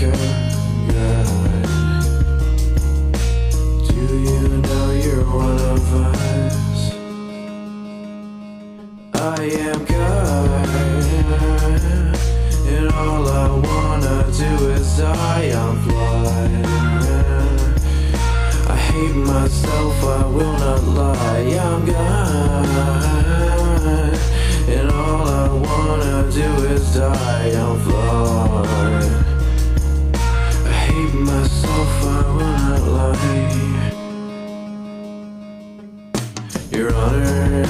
God. Do you know you're one of us? I am God, and all I wanna do is die on fly. I hate myself, I will not lie. I'm God, and all I wanna do is die on fly. I hate myself, I will not lie. Your Honor,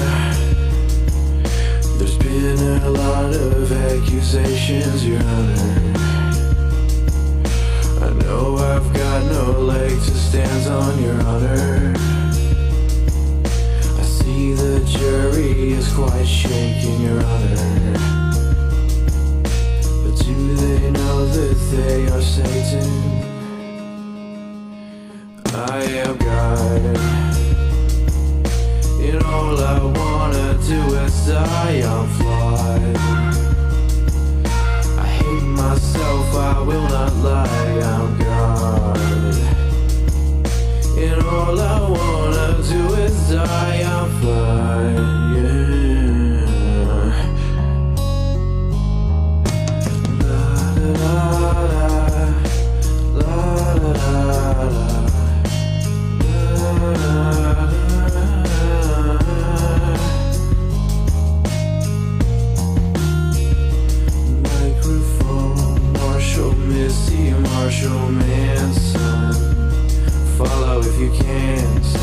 there's been a lot of accusations, Your Honor. I know I've got no leg to stand on, Your Honor. I see the jury is quite shaken, Your Honor. But do they know that they are Satan? I am God, and all I wanna do is die on fly. I hate myself, I will not lie. I'm God, and all I wanna do is die on fly. Yeah. La da da la da da. Missy, Marshall Manson. Follow if you can, son.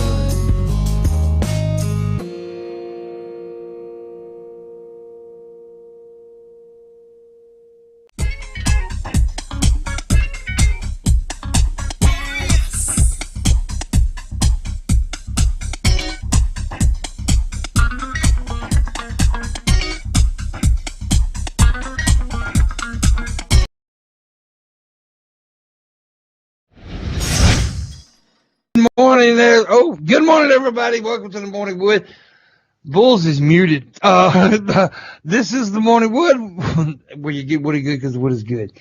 Morning there. Oh, good morning, everybody. Welcome to the Morning Wood. Bulls is muted. This is the Morning Wood where you get woody good because wood is good.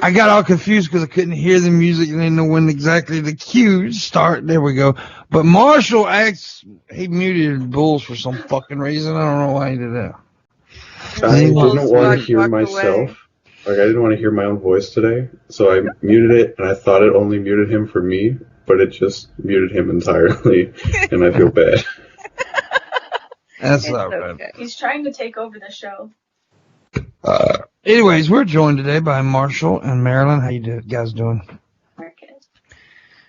I got all confused because I couldn't hear the music and didn't know when exactly the cues start. There we go. But Marshall he muted Bulls for some fucking reason. I don't know why he did that. I didn't want to hear myself. Like, I didn't want to hear my own voice today, so I muted it, and I thought it only muted him for me, but it just muted him entirely, and I feel bad. That's not bad. He's trying to take over the show. Anyways, we're joined today by Marshall and Marilyn. How you guys doing? We're good.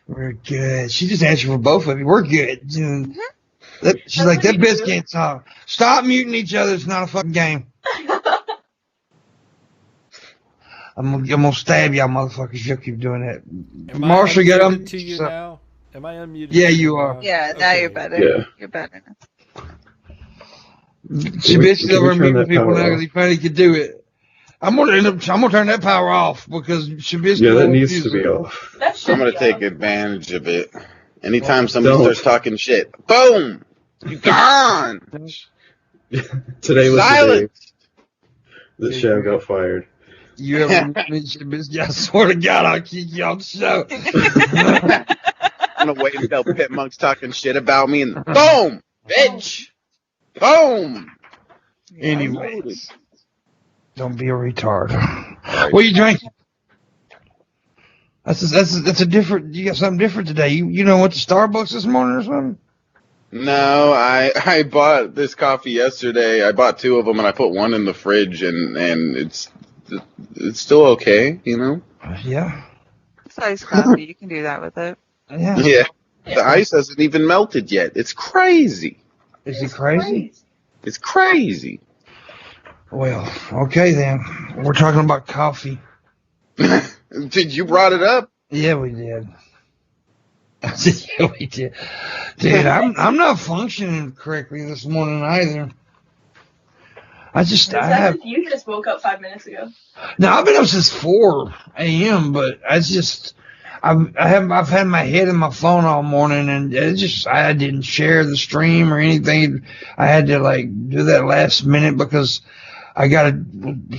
We're good. She just answered for both of you. We're good. Mm-hmm. She's like, that bitch can't talk. Stop muting each other. It's not a fucking game. I'm gonna stab y'all motherfuckers if you keep doing that. Marshall, get them to you now. Am I unmuted? Yeah, you are. Yeah, now okay. you're better. Yeah. You're better now. Shabisky's over muting people now because he finally could do it. I'm gonna turn that power off because Shabisky. Yeah, that needs to be off. I'm gonna take advantage of it. Anytime somebody starts talking shit, boom, you gone. Today was Silence. the day that Shab got fired. You ever mention Shabisky? I swear to God, I'll kick you off the show. I'm gonna wait until Pimpmunk's talking shit about me and boom, bitch, boom. Anyways, don't be a retard. What are you drinking? That's a different. You got something different today. You know went to Starbucks this morning or something? No, I bought this coffee yesterday. I bought 2 of them and I put one in the fridge and it's still okay, you know. Yeah. It's iced coffee. You can do that with it. Yeah. Yeah. The ice hasn't even melted yet. It's crazy. Is it crazy? It's crazy. Well, okay then. We're talking about coffee. Did you brought it up? Yeah, we did. Yeah, we did. Dude, I'm not functioning correctly this morning either. You just woke up 5 minutes ago. No, I've been up since 4 a.m., but I've had my head in my phone all morning, and I didn't share the stream or anything. I had to do that last minute because I got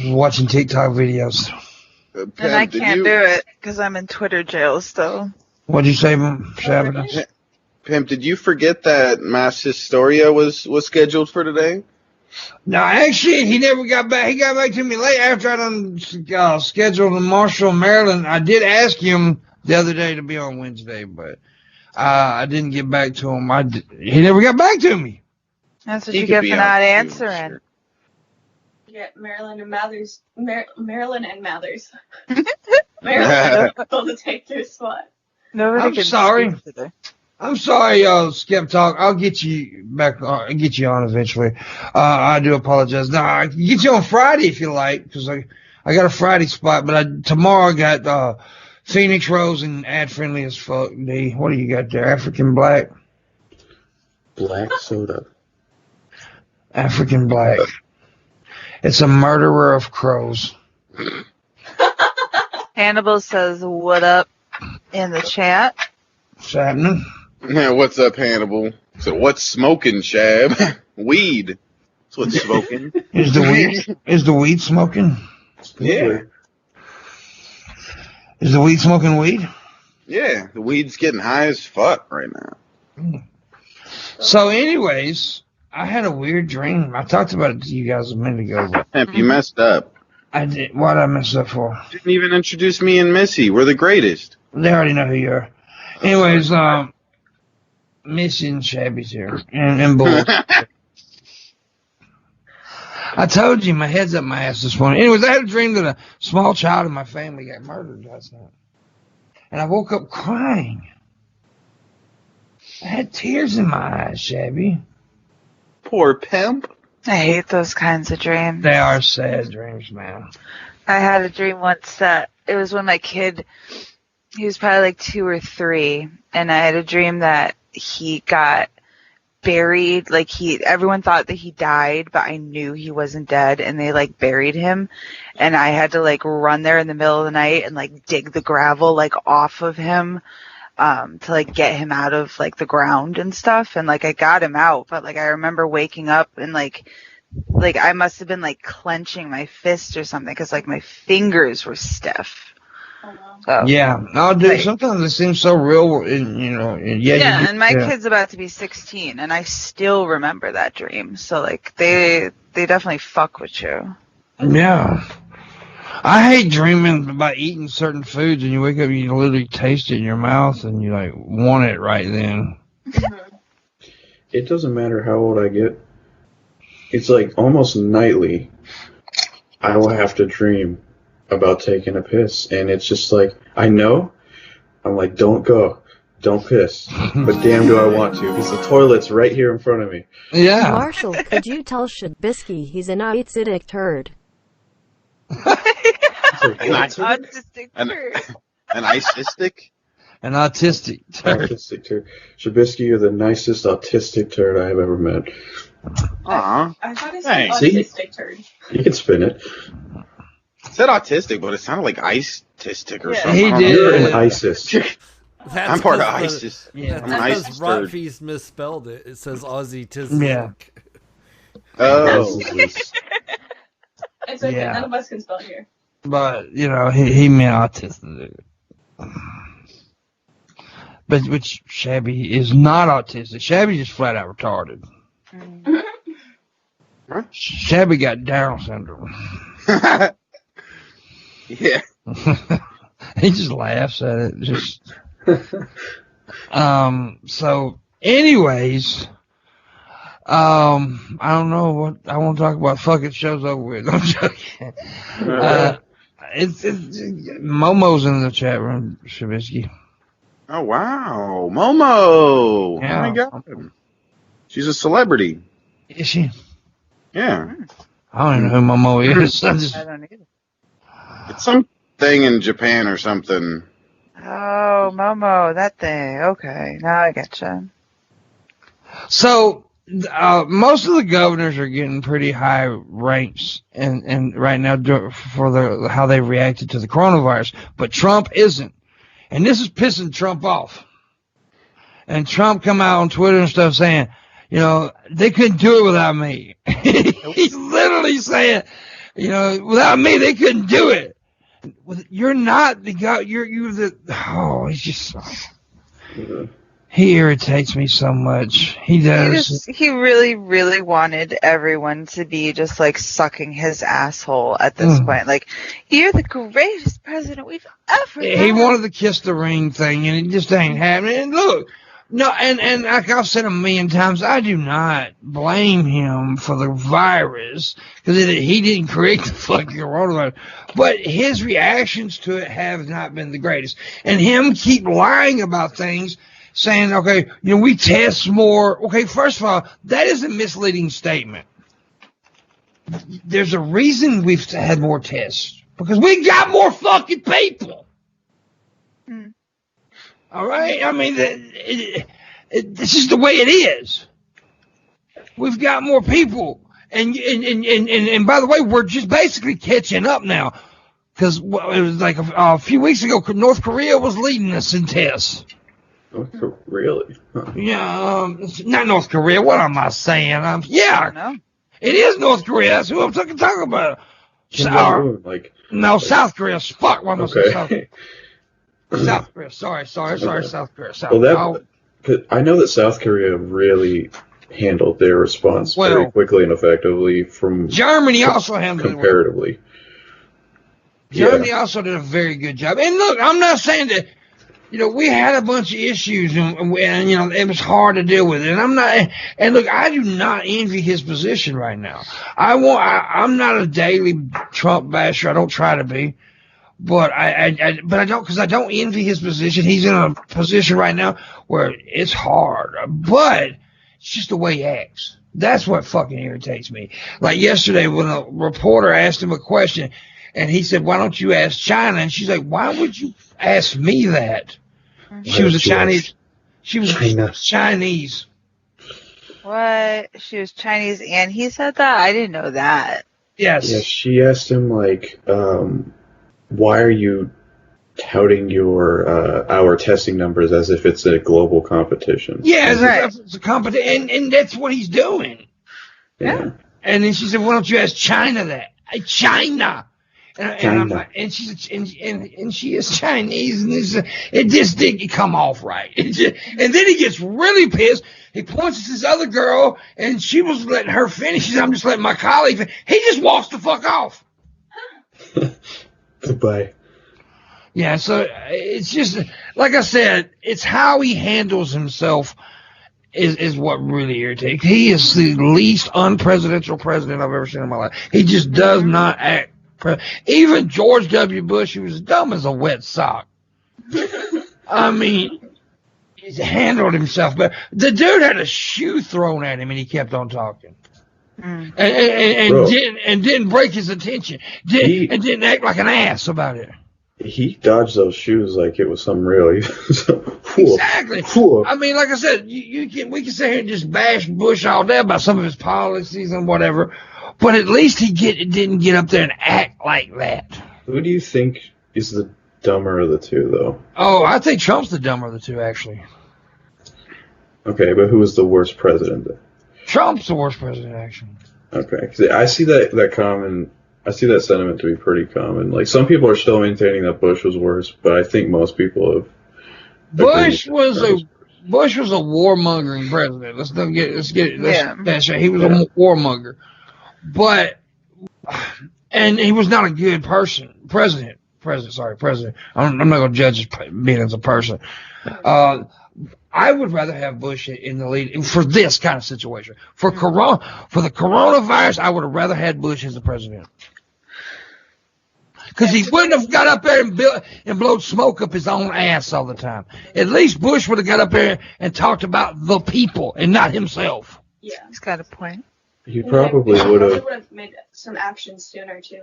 watching TikTok videos. And I can't do it because I'm in Twitter jail still. What'd you say, Shabby? Pimp, did you forget that Mass Historia was scheduled for today? No, actually, he never got back. He got back to me late after I done scheduled in Marshall, Maryland. I did ask him the other day to be on Wednesday, but I didn't get back to him. He never got back to me. That's what you get for not answering. Sure. Yeah, Marilyn and Mathers. Marilyn and Mathers. Marilyn told to take your spot. I'm sorry. I'm sorry, Skip Talk. I'll get you back. I'll get you on eventually. I do apologize. No, I can get you on Friday if you like, because I got a Friday spot. But tomorrow I got Phoenix Rose and Ad Friendly as fuck. D. What do you got there? African Black. Black soda. African Black. It's a murderer of crows. Hannibal says, "What up?" in the chat. What's happening? Yeah, what's up, Hannibal? So what's smoking, Shab? Weed. That's what's smoking. Is the weed smoking? Yeah. Is the weed smoking weed? Yeah, the weed's getting high as fuck right now. So anyways, I had a weird dream. I talked about it to you guys a minute ago. But Pimp, you messed up. I did. What did I mess up for? Didn't even introduce me and Missy. We're the greatest. They already know who you are. Anyways, Missy and Shabby's here. And Bull. I told you my head's up my ass this morning. Anyways, I had a dream that a small child in my family got murdered last night. And I woke up crying. I had tears in my eyes, Shabby. Poor Pimp. I hate those kinds of dreams. They are sad dreams, man. I had a dream once that it was when my kid, he was probably like 2 or 3, and I had a dream that he got buried. Like everyone thought that he died, but I knew he wasn't dead, and they like buried him, and I had to like run there in the middle of the night and like dig the gravel like off of him to like get him out of like the ground and stuff, and like I got him out, but like I remember waking up and like I must have been like clenching my fist or something because like my fingers were stiff. So, yeah, no, dude. Sometimes it seems so real, and and my kid's about to be 16, and I still remember that dream. So like they definitely fuck with you. Yeah, I hate dreaming about eating certain foods, and you wake up, and you literally taste it in your mouth, and you like want it right then. It doesn't matter how old I get. It's like almost nightly. I will have to dream about taking a piss, and it's just like I know. I'm like, don't go, don't piss, but damn, do I want to because the toilet's right here in front of me. Yeah. Marshall, could you tell Shabisky he's an acidic turd? An autistic turd. An autistic? An autistic turd. Autistic turd. Shabisky, you're the nicest autistic turd I have ever met. Aw. I thought it said autistic turd. You can spin it. It said autistic, but it sounded like ice-tistic or something. He did. You're an ISIS. I'm part of ISIS. Yeah, I'm an ISIS turd. Rotfi's misspelled it. It says Aussie-tistic. Yeah. Oh. It's okay. Yeah. None of us can spell here. But he meant autistic. But which Shabby is not autistic. Shabby just flat out retarded. Shabby got Down syndrome. Yeah. He just laughs at it. Just so anyways, I don't know what I want to talk about. Fucking show's over with. I'm joking. It's Momo's in the chat room, Shabisky. Oh wow, Momo! Yeah. Oh my god, she's a celebrity. Is she? Yeah. I don't even know who Momo is. I don't either. It's something in Japan or something. Oh, Momo, that thing. Okay, now I getcha. So most of the governors are getting pretty high ranks and right now for how they reacted to the coronavirus, but Trump isn't. And this is pissing Trump off. And Trump come out on Twitter and stuff saying, they couldn't do it without me. He's literally saying, without me, they couldn't do it. You're not the guy. You're the. Oh, he's just. Yeah. He irritates me so much. He does. He really, really wanted everyone to be just like sucking his asshole at this point. Like, you're the greatest president we've ever had. He wanted the kiss the ring thing, and it just ain't happening. And look, no, and like I've said a million times, I do not blame him for the virus because he didn't create the fucking coronavirus. But his reactions to it have not been the greatest. And him keep lying about things. Saying, okay, we test more. Okay, first of all, that is a misleading statement. There's a reason we've had more tests. Because we got more fucking people. All right? I mean, this is the way it is. We've got more people. And by the way, we're just basically catching up now. Because it was like a few weeks ago, North Korea was leading us in tests. Really? Huh. Yeah, not North Korea. What am I saying? Yeah, it is North Korea. That's who I'm talking about. No, South Korea. Fuck, what am I saying? South Korea. South Korea. Sorry, South Korea. I know that South Korea really handled their response very quickly and effectively. From Germany also handled comparatively. It well. Germany also did a very good job. And look, I'm not saying that. We had a bunch of issues, and it was hard to deal with it. And look, I do not envy his position right now. I'm not a daily Trump basher. I don't try to be, but I don't, because I don't envy his position. He's in a position right now where it's hard, but it's just the way he acts. That's what fucking irritates me. Like yesterday when a reporter asked him a question, and he said, "Why don't you ask China?" And she's like, "Why would you ask me that?" She was a Chinese. She was Chinese. What? She was Chinese, and he said that? I didn't know that. Yes. Yeah, she asked him why are you touting our testing numbers as if it's a global competition? Yeah, right. It's a competition, and that's what he's doing. Yeah. And then she said, "Why don't you ask China that?" China. And I'm like, and she is Chinese, and it just didn't come off right. And then he gets really pissed. He points at this other girl, and she was letting her finish. He said, "I'm just letting my colleague finish." He just walks the fuck off. Goodbye. Yeah, so it's just like I said, it's how he handles himself is what really irritates. He is the least unpresidential president I've ever seen in my life. He just does not act. Even George W. Bush, he was dumb as a wet sock. I mean, he's handled himself, but the dude had a shoe thrown at him, and he kept on talking, and didn't break his attention, and didn't act like an ass about it. He dodged those shoes like it was something real. Exactly. I mean, like I said, we can sit here and just bash Bush all day about some of his policies and whatever. But at least he didn't get up there and act like that. Who do you think is the dumber of the two, though? Oh, I think Trump's the dumber of the two, actually. Okay, but who was the worst president? Trump's the worst president, actually. Okay, 'cause I see I see that sentiment to be pretty common. Like, some people are still maintaining that Bush was worse, but I think most people have. Bush was a warmongering president. Let's get it. He was a warmonger. But, and he was not a good president. I'm not going to judge his being as a person. I would rather have Bush in the lead for this kind of situation. For the coronavirus, I would have rather had Bush as the president. Because he wouldn't have got up there and blown smoke up his own ass all the time. At least Bush would have got up there and talked about the people and not himself. Yeah. He's got a point. He probably would have made some action sooner too.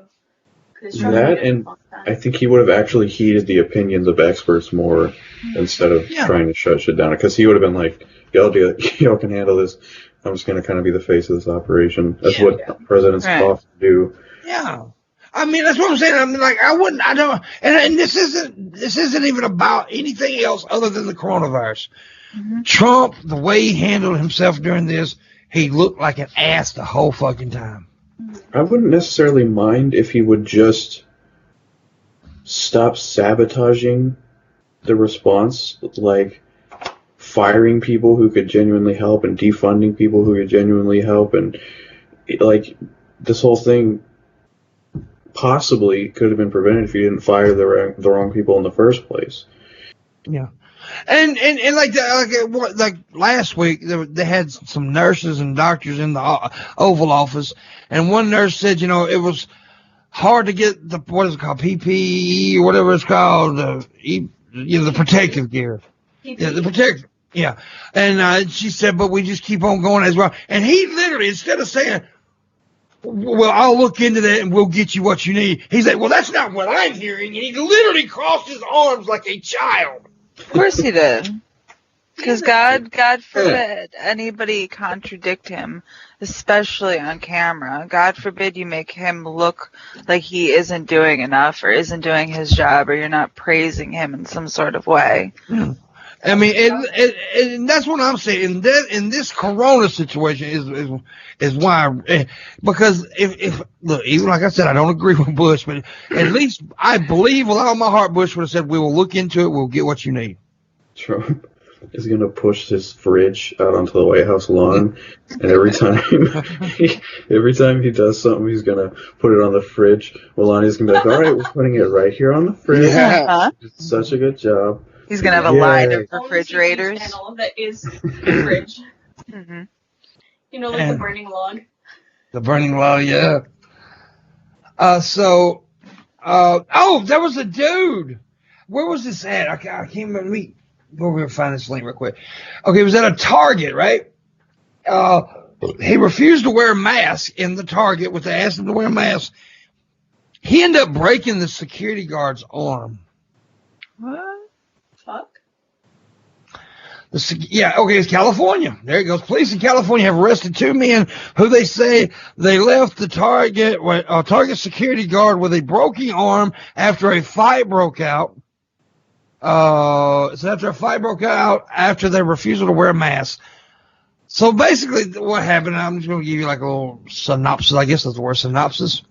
That, and I think he would have actually heeded the opinions of experts more instead of trying to shut shit down. Because he would have been like, y'all can handle this. I'm just going to kind of be the face of this operation. That's what presidents often do. Yeah. I mean, that's what I'm saying. I mean, like, and this isn't even about anything else other than the coronavirus. Mm-hmm. Trump, the way he handled himself during this, he looked like an ass the whole fucking time. I wouldn't necessarily mind if he would just stop sabotaging the response, like firing people who could genuinely help and defunding people who could genuinely help, and like this whole thing possibly could have been prevented if you didn't fire the wrong people in the first place. Yeah. And like last week, they had some nurses and doctors in the Oval Office, and one nurse said, it was hard to get the, what is it called, PPE or whatever it's called, the protective gear. PPE. Yeah, the protective. Yeah. And she said, but we just keep on going as well. And he literally, instead of saying, well, I'll look into that and we'll get you what you need, he's like, well, that's not what I'm hearing. And he literally crossed his arms like a child. Of course he did. Because God forbid anybody contradict him, especially on camera. God forbid you make him look like he isn't doing enough or isn't doing his job, or you're not praising him in some sort of way. I mean, and that's what I'm saying. In this Corona situation is why, because if look, even like I said, I don't agree with Bush, but at least I believe with all my heart Bush would have said, we will look into it, we'll get what you need. Trump is going to push this fridge out onto the White House lawn, and every time he does something, he's going to put it on the fridge. Melania's going to be like, all right, we're putting it right here on the fridge. Yeah. It's such a good job. He's going to have a line of refrigerators. And all of that is the fridge. Mm-hmm. The burning log. The burning log, yeah. There was a dude. Where was this at? I can't remember. Let me go over here and find this link real quick. Okay, it was at a Target, right? He refused to wear a mask in the Target when they asked him to wear a mask. He ended up breaking the security guard's arm. What? Fuck? It's California. There it goes. Police in California have arrested 2 men who they say they left the Target security guard with a broken arm after a fight broke out. After their refusal to wear a mask. So basically what happened, I'm just going to give you like a little synopsis. I guess that's the word, synopsis.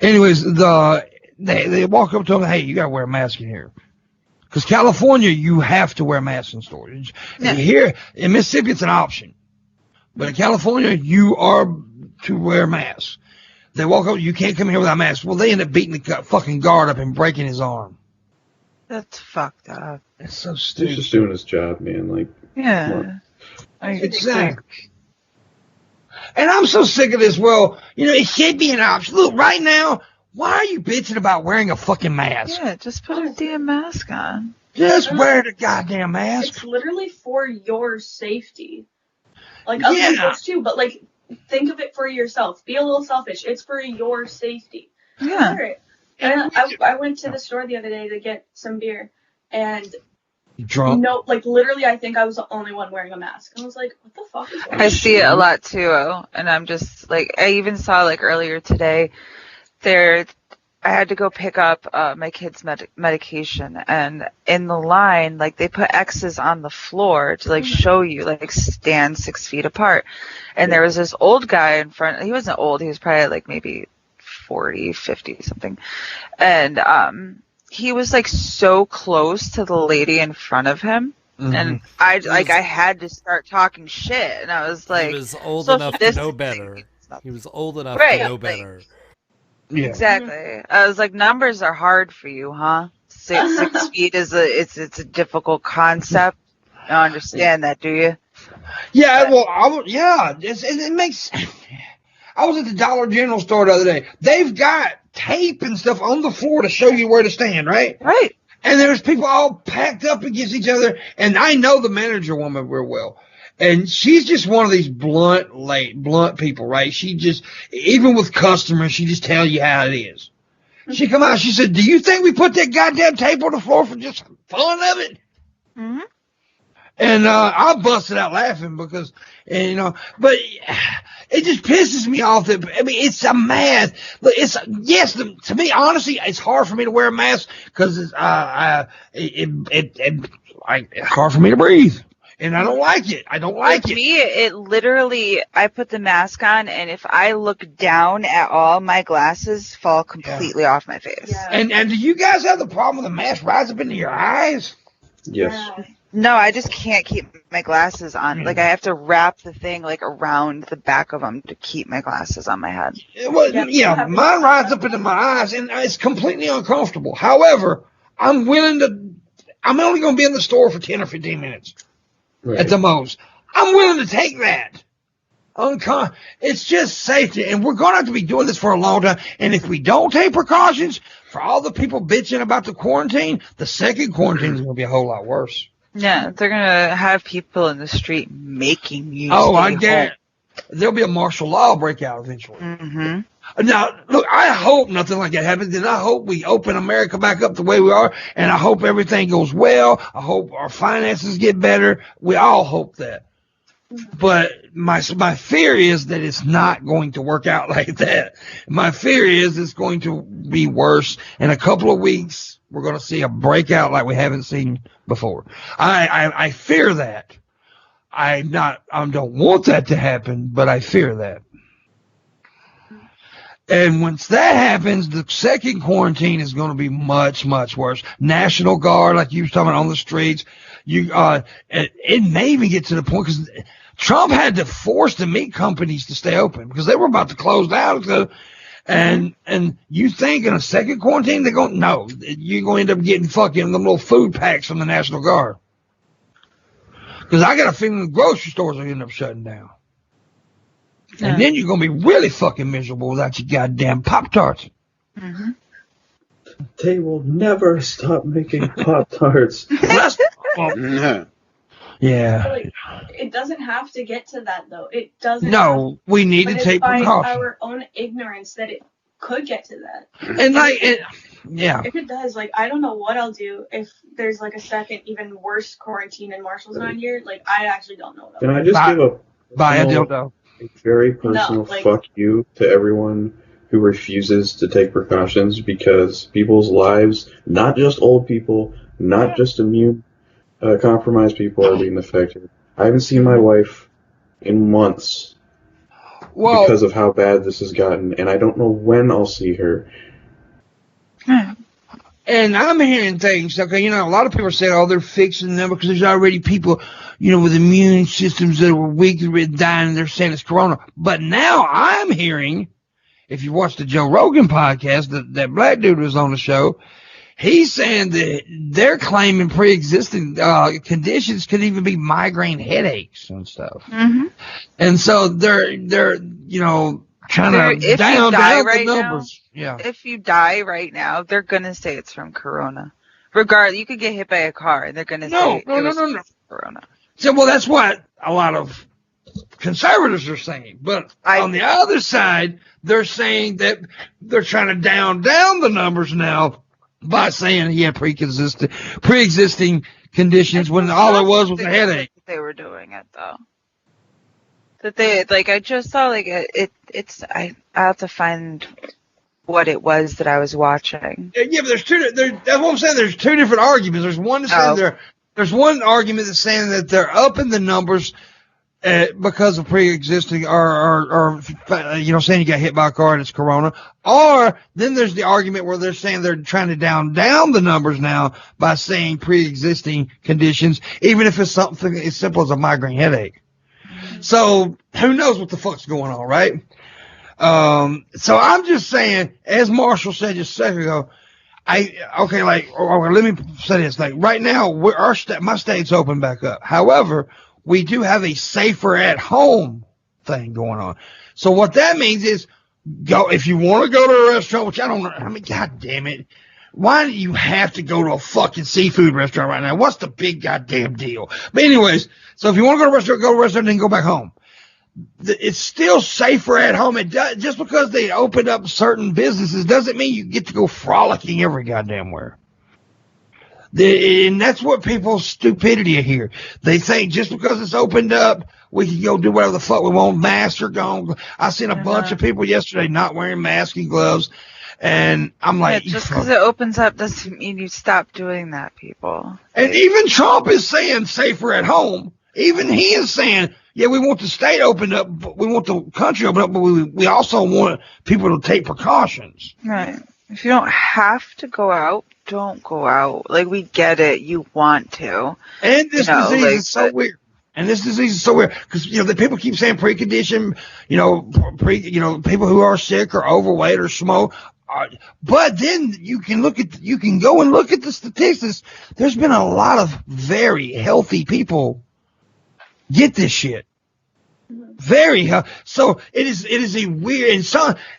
Anyways, they walk up to him, hey, you got to wear a mask in here. Because California, you have to wear masks in stores. Yeah. Here in Mississippi, it's an option. But in California, you are to wear masks. They walk up, you can't come here without a mask. Well, they end up beating the fucking guard up and breaking his arm. That's fucked up. It's so stupid. He's just doing his job, man. Like, yeah. Exactly. And I'm so sick of this. Well, it should be an option. Look, right now, why are you bitching about wearing a fucking mask? Yeah, just put a damn mask on. Just wear the goddamn mask. It's literally for your safety. Like, other people's too, but, like, think of it for yourself. Be a little selfish. It's for your safety. Yeah. All right. And I went to the store the other day to get some beer, and drunk. No, like literally, I think I was the only one wearing a mask. And I was like, "What the fuck is going on?" I see it a lot too, and I'm just like, I even saw like earlier today, I had to go pick up my kid's medication, and in the line, like they put X's on the floor to like show you like stand 6 feet apart, and there was this old guy in front. He wasn't old; he was probably like maybe 40, 50 something, and he was like so close to the lady in front of him, and I had to start talking shit, and I was like, he was old enough to know better. He was old enough to know better. Yeah. Exactly. I was like, numbers are hard for you, huh? 6 feet is it's a difficult concept. You don't understand that, do you? Yeah. Well, it makes. I was at the Dollar General store the other day. They've got tape and stuff on the floor to show you where to stand, right? Right. And there's people all packed up against each other. And I know the manager woman real well. And she's just one of these blunt people, right? She just, even with customers, she just tell you how it is. She come out, she said, do you think we put that goddamn tape on the floor for just fun of it? Mm-hmm. And I busted out laughing because, but it just pisses me off that, it's a mask. Look, to me, honestly, it's hard for me to wear a mask because it's hard for me to breathe. And I don't like it. I don't like With it. me, it literally, I put the mask on, and if I look down at all, my glasses fall completely off my face. Yeah. And do you guys have the problem with the mask rise up into your eyes? Yes. Yeah. No, I just can't keep my glasses on. Like, I have to wrap the thing, like, around the back of them to keep my glasses on my head. Well, yeah, mine rides up into my eyes, and it's completely uncomfortable. However, I'm only going to be in the store for 10 or 15 minutes at the most. I'm willing to take that. It's just safety, and we're going to have to be doing this for a long time. And if we don't take precautions, for all the people bitching about the quarantine, the second quarantine is going to be a whole lot worse. Yeah, they're going to have people in the street making you I stay guarantee there'll be a martial law breakout eventually. home. Now, look, I hope nothing like that happens, and I hope we open America back up the way we are, and I hope everything goes well. I hope our finances get better. We all hope that. But my fear is that it's not going to work out like that. My fear is it's going to be worse. In a couple of weeks, we're going to see a breakout like we haven't seen before. I fear that. I don't want that to happen, but I fear that. And once that happens, the second quarantine is going to be much, much worse. National Guard, like you were talking about on the streets. It may even get to the point because Trump had to force the meat companies to stay open because they were about to close down. So, and you think in a second quarantine they're going? No, you're going to end up getting fucking them little food packs from the National Guard. Because I got a feeling the grocery stores will end up shutting down. Yeah. And then you're going to be really fucking miserable without your goddamn Pop-Tarts. Mm-hmm. They will never stop making Pop-Tarts. Yeah. Like, it doesn't have to get to that, though. It doesn't. No, we need to take by precautions. our own ignorance that it could get to that. And like, yeah. If it does, like, I don't know what I'll do if there's like a second, even worse quarantine and Marshall's not here. Like, I actually don't know. Can I just give a very personal fuck you to everyone who refuses to take precautions, because people's lives, not just old people, not just immune compromised people, are being affected. I haven't seen my wife in months because of how bad this has gotten, and I don't know when I'll see her. And I'm hearing things, okay, a lot of people are saying, oh, they're fixing them because there's already people, with immune systems that were weak and dying, and they're saying it's corona. But now I'm hearing, if you watch the Joe Rogan podcast, that black dude was on the show, he's saying that they're claiming pre-existing conditions could even be migraine headaches and stuff. Mm-hmm. And so they're trying to down the numbers. Yeah. If you die right now, they're gonna say it's from corona. Regardless, you could get hit by a car, and they're gonna say it was from corona. So, well, that's what a lot of conservatives are saying. But on the other side, they're saying that they're trying to down the numbers now by saying he had pre-existing conditions when all it was a headache. They were doing it though. That they I just saw it's I have to find what it was that I was watching. Yeah, but that's what I'm saying. There's two different arguments. There's one that's saying there's one argument that's saying that they're upping the numbers because of pre-existing or saying you got hit by a car and it's corona. Or then there's the argument where they're saying they're trying to down the numbers now by saying pre-existing conditions, even if it's something as simple as a migraine headache. So who knows what the fuck's going on, right? So I'm just saying, as Marshall said just a second ago, let me say this. Like right now, my state's open back up. However, we do have a safer at home thing going on. So what that means is, if you want to go to a restaurant, which I don't know. I mean, God damn it. Why do you have to go to a fucking seafood restaurant right now? What's the big goddamn deal? But anyways, so if you want to go to a restaurant, then go back home. It's still safer at home. Just because they opened up certain businesses doesn't mean you get to go frolicking every goddamn where. And that's what people's stupidity are here. They think just because it's opened up, we can go do whatever the fuck we want. Masks are gone. I seen a bunch of people yesterday not wearing masks and gloves. And I'm like, just because it opens up doesn't mean you stop doing that, people. And even Trump is saying safer at home. Even he is saying, yeah, we want the state opened up, but we want the country opened up, but we also want people to take precautions. Right. If you don't have to go out, don't go out. Like, we get it. You want to. And this disease is so weird. And this disease is so weird because the people keep saying precondition, people who are sick or overweight or smoke. But then you can go and look at the statistics. There's been a lot of very healthy people get this shit. Very healthy. So it is a weird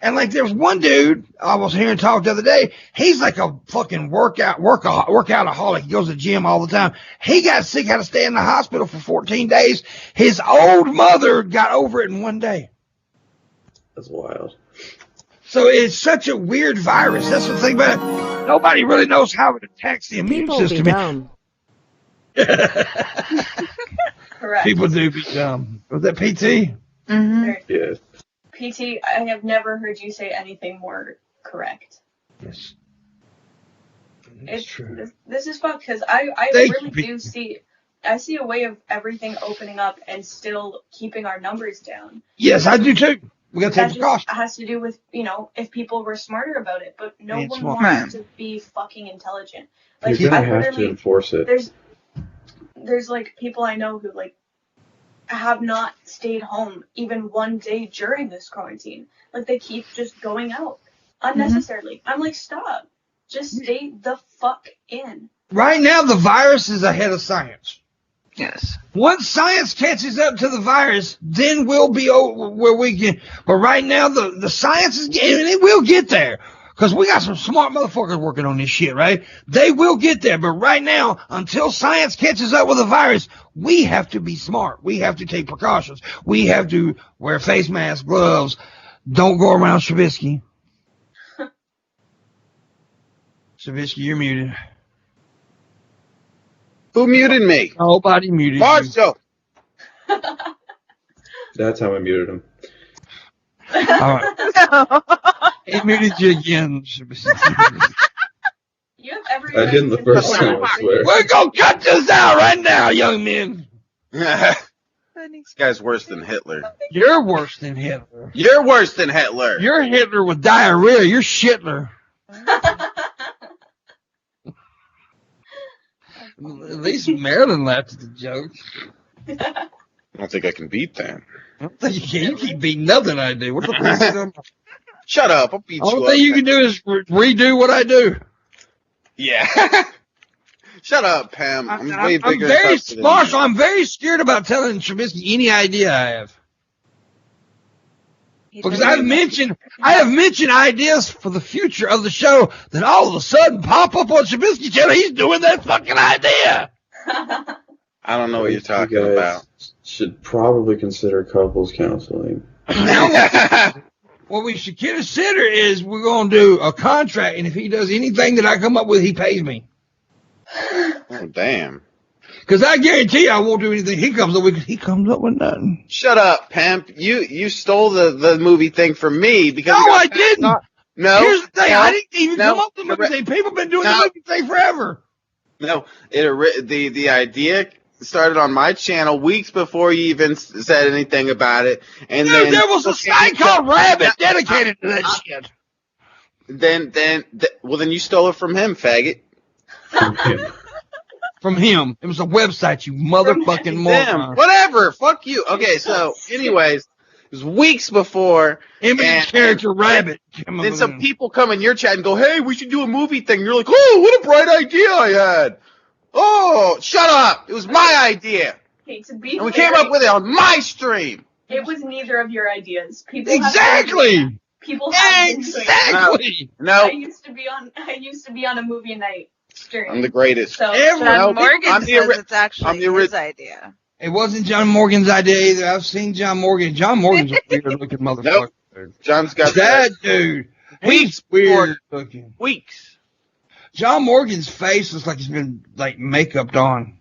and like there's one dude I was hearing talk the other day. He's like a fucking workoutaholic. He goes to the gym all the time. He got sick, had to stay in the hospital for 14 days. His old mother got over it in one day. That's wild. So it's such a weird virus. That's the thing about it. Nobody really knows how it attacks the immune system. Be dumb. Correct. People do be dumb. Was that PT? Mm-hmm. Yes. PT, I have never heard you say anything more correct. Yes. It's true. This is fun because I really do see a way of everything opening up and still keeping our numbers down. Yes, I do too. We got to take precautions. That has to do with, if people were smarter about it, but no one smart. wants to be fucking intelligent. Like, You're gonna have to enforce it. There's like people I know who like have not stayed home even one day during this quarantine. Like they keep just going out unnecessarily. I'm like, stop. Just stay the fuck in. Right now, the virus is ahead of science. Yes. Once science catches up to the virus, then we'll be over where we can. But right now, the science is getting, and it will get there. Because we got some smart motherfuckers working on this shit, right? They will get there. But right now, until science catches up with the virus, we have to be smart. We have to take precautions. We have to wear face masks, gloves. Don't go around Shabisky. Shabisky, you're muted. Who muted me? Nobody muted Marshall. That's how I muted him. you. All right. He muted you again, Shabisky. You have every I didn't the first time, I swear. We're going to cut this out right now, young men. This guy's worse than Hitler. You're worse than Hitler. You're worse than Hitler. You're Hitler with diarrhea. You're Shitler. At least Marilyn laughed at the joke. I don't think I can beat that. I don't think you can. You keep beating nothing I do. What the fuck is that? Shut up. I'll beat you up. All thing you can do is redo what I do. Yeah. Shut up, Pam. I'm way bigger. I'm very smart, so I'm very scared about telling Shabisky any idea I have. Because I have mentioned ideas for the future of the show that all of a sudden pop up on Shabisky channel. He's doing that fucking idea. I don't know what you're talking you guys about. Should probably consider couples counseling. What we should consider is we're going to do a contract, and if he does anything that I come up with, he pays me. Oh, damn. Because I guarantee you I won't do anything he comes up with, because he comes up with nothing. Shut up, Pimp. You stole the movie thing from me because No, I didn't. No. Here's the thing. No, I didn't even no, come up with the movie thing. People have been doing the movie thing forever. No, the idea started on my channel weeks before you even said anything about it. And Dude, then there was a site called Rabbit dedicated to that shit. Then you stole it from him, faggot. From him. It was a website, you motherfucking moron. Whatever. Fuck you. Okay, so anyways, it was weeks before. Him and his character Rabbit. Then some people come in your chat and go, hey, we should do a movie thing. And you're like, oh, what a bright idea I had. Oh, shut up. It was my idea. Okay, to be and we came up with it on my stream. It was neither of your ideas. People exactly. People have exactly. No. I used to be on a movie night stream. I'm the greatest. So John Morgan says it's actually his idea. It wasn't John Morgan's idea either. I've seen John Morgan. John Morgan's a weird looking motherfucker. Nope. John's got that dude. He's weird looking. Weeks. John Morgan's face looks like he's been like makeup on.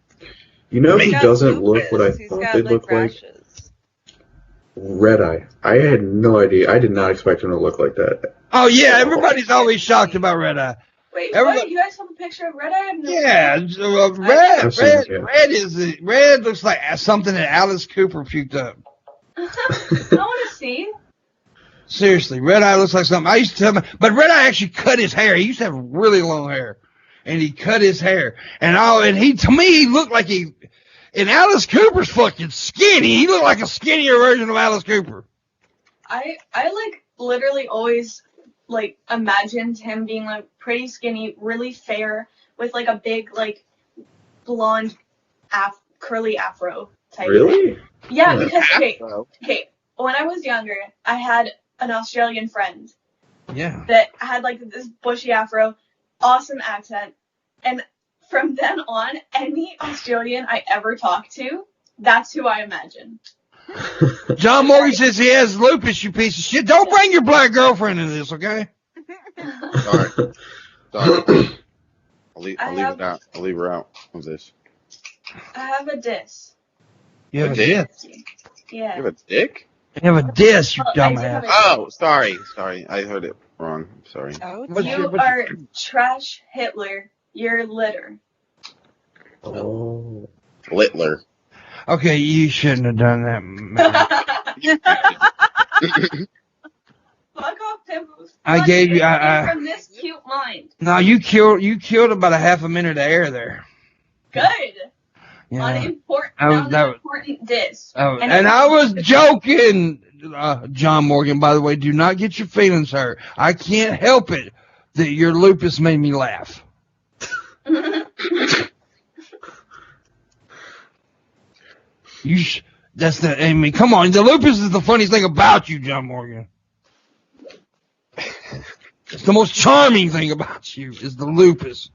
You know he doesn't look what I thought they'd look like? Red Eye. I had no idea. I did not expect him to look like that. Oh yeah, everybody's always shocked about Red Eye. Wait, Everybody- what? You guys have a picture of Red Eye? I have no Yeah, red looks like something that Alice Cooper puked up. I want to see. Seriously, Red Eye looks like something. I used to tell but Red Eye actually cut his hair. He used to have really long hair, and he cut his hair. And to me, he looked like and Alice Cooper's fucking skinny. He looked like a skinnier version of Alice Cooper. I like literally always like imagined him being like pretty skinny, really fair, with like a big like blonde curly afro type. Really? Yeah, because okay, when I was younger, I had an Australian friend. Yeah. That had like this bushy afro, awesome accent, and from then on, any Australian I ever talked to, that's who I imagine. John Morgan says he has lupus, you piece of shit. Don't bring your black girlfriend into this, okay? Sorry. I'll leave it out. I'll leave her out of this. I have a diss. You have a diss? Yeah. You have a dick? You have a diss, you dumbass. Oh, sorry. I heard it wrong. Sorry. You are trash Hitler. You're litter. Oh. Littler. Okay, you shouldn't have done that, man. Fuck off, Pimples. I gave you from this cute mind. No, you killed about a half a minute of air there. Good. Yeah. Unimportant diss. And I was joking, John Morgan, by the way. Do not get your feelings hurt. I can't help it that your lupus made me laugh. I mean, come on. The lupus is the funniest thing about you, John Morgan. It's the most charming thing about you is the lupus.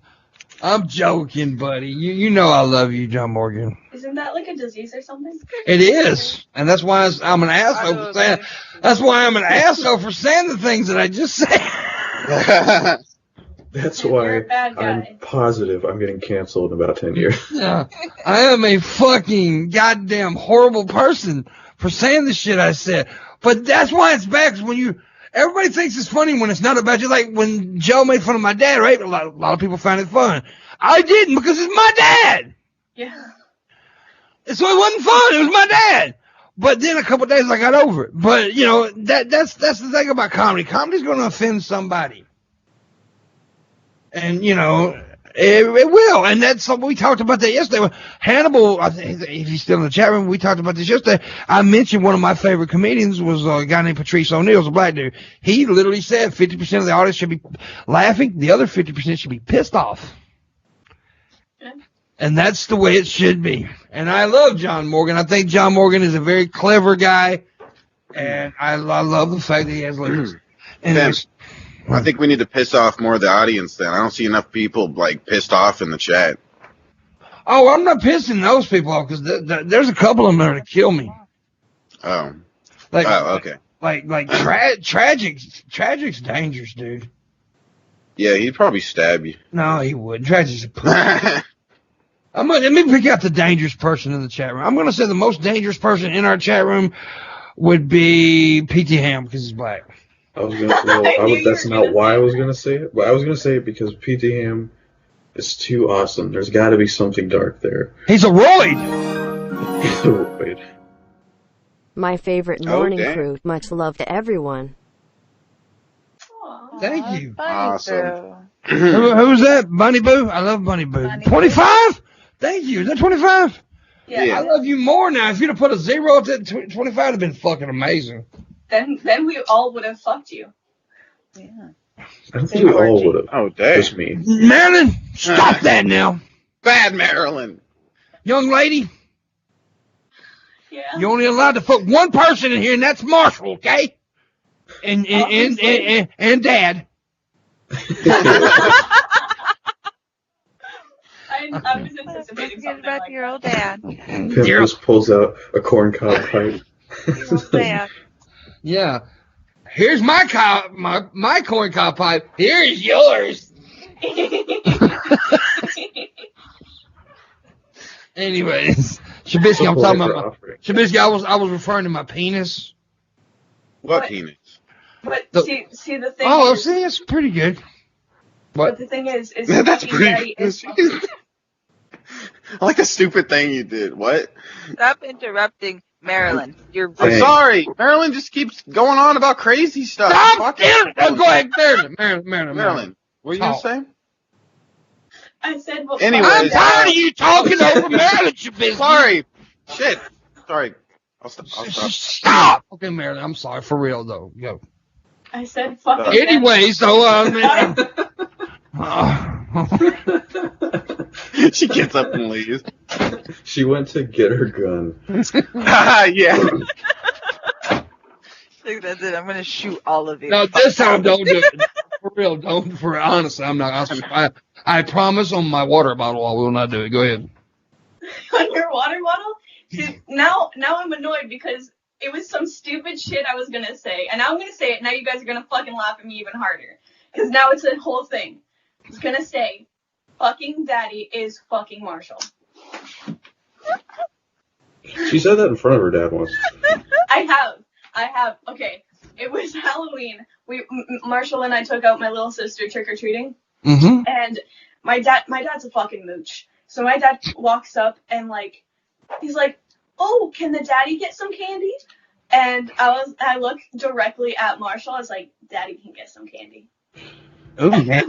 I'm joking, buddy. You know I love you, John Morgan. Isn't that like a disease or something? It is, and that's why I'm an asshole for saying. That's why I'm an asshole for saying the things that I just said. That's why I'm positive I'm getting canceled in about 10 years. Yeah, I am a fucking goddamn horrible person for saying the shit I said. But that's why it's bad, because everybody thinks it's funny when it's not about you. Like when Joe made fun of my dad, right? A lot of people found it fun. I didn't, because it's my dad. Yeah. So it wasn't fun. It was my dad. But then a couple of days I got over it. But that's the thing about comedy. Comedy's going to offend somebody. And, it will. And that's something we talked about that yesterday. Hannibal, I think, if he's still in the chat room, we talked about this yesterday. I mentioned one of my favorite comedians was a guy named Patrice O'Neal, a black dude. He literally said 50% of the audience should be laughing. The other 50% should be pissed off. Yeah. And that's the way it should be. And I love John Morgan. I think John Morgan is a very clever guy. And I love the fact that he has lupus. I think we need to piss off more of the audience then. I don't see enough people pissed off in the chat. Oh, I'm not pissing those people off because there's a couple of them that are to kill me. Oh. Okay. Tragic's dangerous, dude. Yeah, he'd probably stab you. No, he wouldn't. Tragic's a pussy. Let me pick out the dangerous person in the chat room. I'm going to say the most dangerous person in our chat room would be P.T. Ham because he's black. That's not why I was going to say it, but I was going to say it because P.T. Ham is too awesome. There's got to be something dark there. He's a roid! He's a roid. My favorite morning crew. Much love to everyone. Thank you. Awesome. Who's that? Bunny Boo? I love Bunny Boo. 25? Thank you. Is that 25? Yeah. I love you more now. If you'd have put a 0 at that 25, would have been fucking amazing. Then we all would have fucked you. Yeah. I don't think we all would have. Oh, dang. Just me. Marilyn, stop that now. Bad Marilyn. Young lady. Yeah. You're only allowed to put one person in here, and that's Marshall, okay? And Dad. I was anticipating something about like your old dad. Pimp just pulls out a corncob pipe. Your old dad. Yeah. Here's my corncob pipe. Here is yours. Anyways, Shabisky, I'm talking about Shabisky. I was referring to my penis. What penis? But see the thing. Oh, see, it's pretty good. But the thing is That's fucking pretty daddy good. is fucking. I like a stupid thing you did. What? Stop interrupting, Marilyn. You're I'm Hey. sorry. Marilyn just keeps going on about crazy stuff. Stop! Fuck it. Go ahead, Marilyn. Marilyn, what are you Talk. gonna say? I said, well, Anyways, I'm tired of you talking over Marilyn, Shabisky. Sorry. Shit. Sorry. I'll stop. Stop. Okay, Marilyn, I'm sorry. For real, though. Go. I said fucking. Anyway, so, She gets up and leaves. She went to get her gun. Yeah. I think that's it. I'm gonna shoot all of you. no, this time don't do it. For real, don't. For honestly, I'm not. I promise on my water bottle I will not do it. Go ahead. On your water bottle? See, now I'm annoyed because it was some stupid shit I was gonna say, and now I'm gonna say it. Now you guys are gonna fucking laugh at me even harder because now it's a whole thing. I was gonna say, fucking daddy is fucking Marshall. She said that in front of her dad once. I have. Okay, it was Halloween. Marshall and I took out my little sister trick or treating, and my dad's a fucking mooch. So my dad walks up and like, he's like, "Oh, can the daddy get some candy?" And I looked directly at Marshall. I was like, "Daddy can get some candy." Oh, yeah.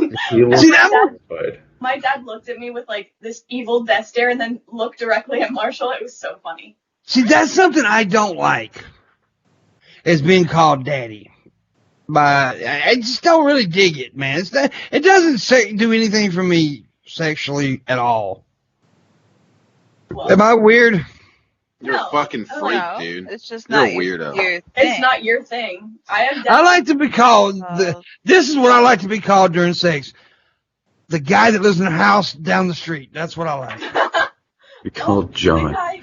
My dad looked at me with like this evil death stare and then looked directly at Marshall. It was so funny. See, that's something I don't like. Is being called daddy. But I just don't really dig it, man. It doesn't do anything for me sexually at all. Well, Am I weird? You're a fucking freak, No, dude. it's just You're not a weirdo. your thing. it's not your thing. I like to be called, this is what I like to be called during sex. The guy that lives in the house down the street. That's what I like. We called The John. guy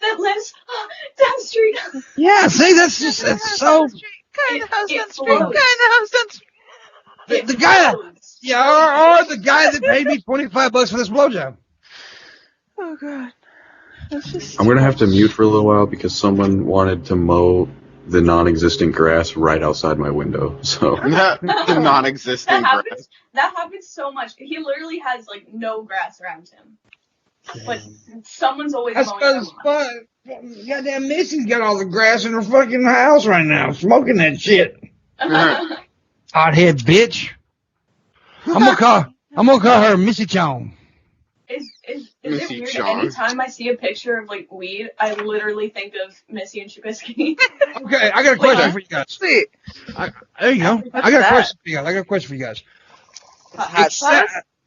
that lives down the street. Yeah, see, that's so. Kind of house It on street. Kind of flows. house on street. The guy, yeah, or the guy that paid me $25 for this blowjob. Oh god. That's just. I'm going to have to mute for a little while because someone wanted to mow the non-existent grass right outside my window. So The non-existent grass. That happens so much. He literally has like no grass around him. But someo's always That's mowing because them. goddamn Missy's got all the grass in her fucking house right now, smoking that shit. Hothead bitch. I'm gonna call her Missy Chong. Is Missy it weird? Chong. Anytime I see a picture of like weed, I literally think of Missy and Shabisky. Okay, I got a question for you guys. Sweet. There you go. I got a question for you guys. I got a question for you guys.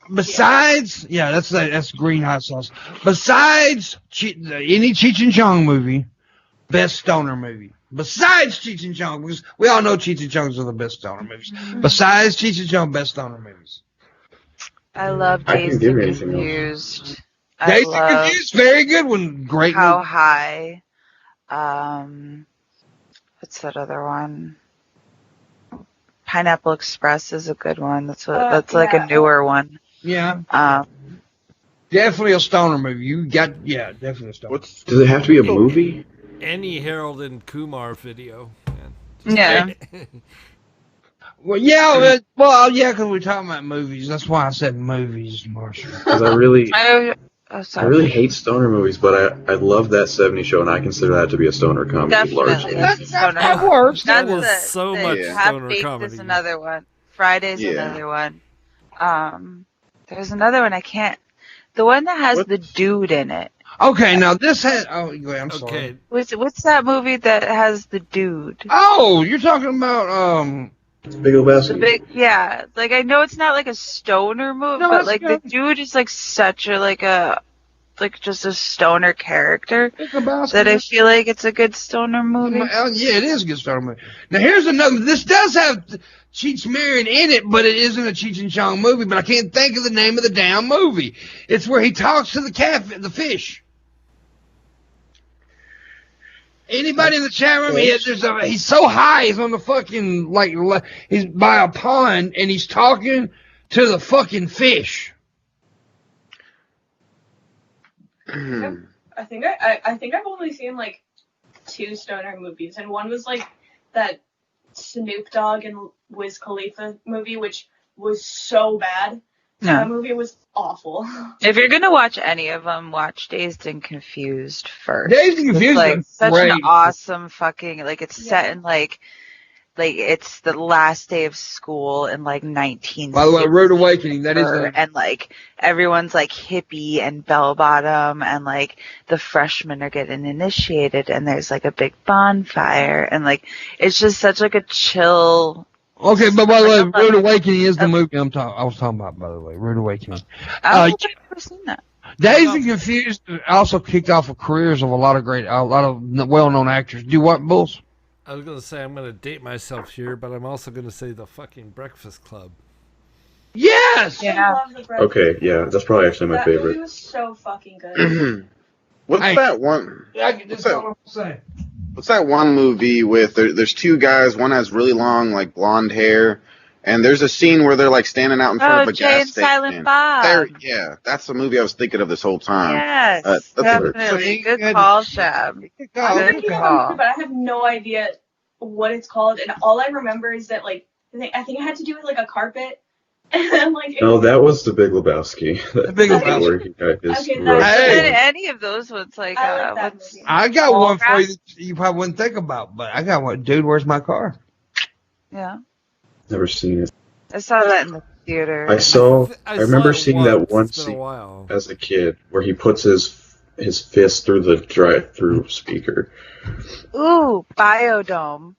Besides, yeah, that's green hot sauce. Besides any Cheech and Chong movie, best stoner movie. Besides Cheech and Chong, because we all know Cheech and Chong's are the best stoner movies. Besides Cheech and Chong, best stoner movies. I love I can Dazed give and you anything else. Confused. I Dazed and love Confused, very good one. Great How movie. High. What's that other one? Pineapple Express is a good one. That's like a newer one. Yeah, definitely a stoner movie. Definitely a stoner. Does it have to be a movie? Any Harold and Kumar video. Yeah. Well, yeah, because we're talking about movies. That's why I said movies, Marshall. Because I really Sorry. hate stoner movies, but I love That 70s Show, and I consider that to be a stoner comedy largely. That works. That was so much Half stoner Baked comedy. is another one. Friday's another one. There's another one I can't. The one that has the dude in it. Okay, now this has. Oh, go ahead. I'm sorry. What's that movie that has the dude? Oh, you're talking about Big Lebowski. Like I know it's not like a stoner movie, No, but it's like good. the dude is like such a just a stoner character Big Lebowski. that I feel like it's a good stoner movie. Yeah, it is a good stoner movie. Now here's another. This does have Cheech Marin in it, but it isn't a Cheech and Chong movie. But I can't think of the name of the damn movie. It's where he talks to the fish. Anybody in the chat room? He's so high. He's on the fucking he's by a pond and he's talking to the fucking fish. I think I've only seen like 2 stoner movies, and one was like that Snoop Dogg and Wiz Khalifa movie, which was so bad. Yeah. That movie was awful. If you're gonna watch any of them, watch Dazed and Confused first. Dazed and Confused It's like is such great. an awesome fucking like it's set in like it's the last day of school in like 1960. By the way, Rude Awakening, that is the... And like everyone's like hippie and bell bottom and like the freshmen are getting initiated and there's like a big bonfire and like it's just such like a chill. Okay, but by the way, Rude Awakening is the movie I was talking about, by the way. Rude Awakening. I've never seen that. Dazed and Confused also kicked off the careers of a lot of well-known actors. Do what, Bulls? I was going to say I'm going to date myself here, but I'm also going to say the fucking Breakfast Club. Yes! Yeah. Okay, yeah, that's probably actually my favorite. That movie was so fucking good. What's that one? Yeah, I can just tell what I'm saying. What's that one movie with there's two guys, one has really long like blonde hair, and there's a scene where they're like standing out in front of a Jay gas and station. Silent Bob. Yeah, that's the movie I was thinking of this whole time. Yes, that's definitely. Good call, Shab. Good call. But I have no idea what it's called, and all I remember is that like I think it had to do with like a carpet, and like. No, that was The Big Lebowski. The Big Lebowski. Any of those ones like. I got one for you that you probably wouldn't think about, but I got one. Dude, where's my car? Yeah. Never seen it. I saw that in the theater. I remember seeing that one scene as a kid where he puts his fist through the drive-through speaker. Ooh, Biodome.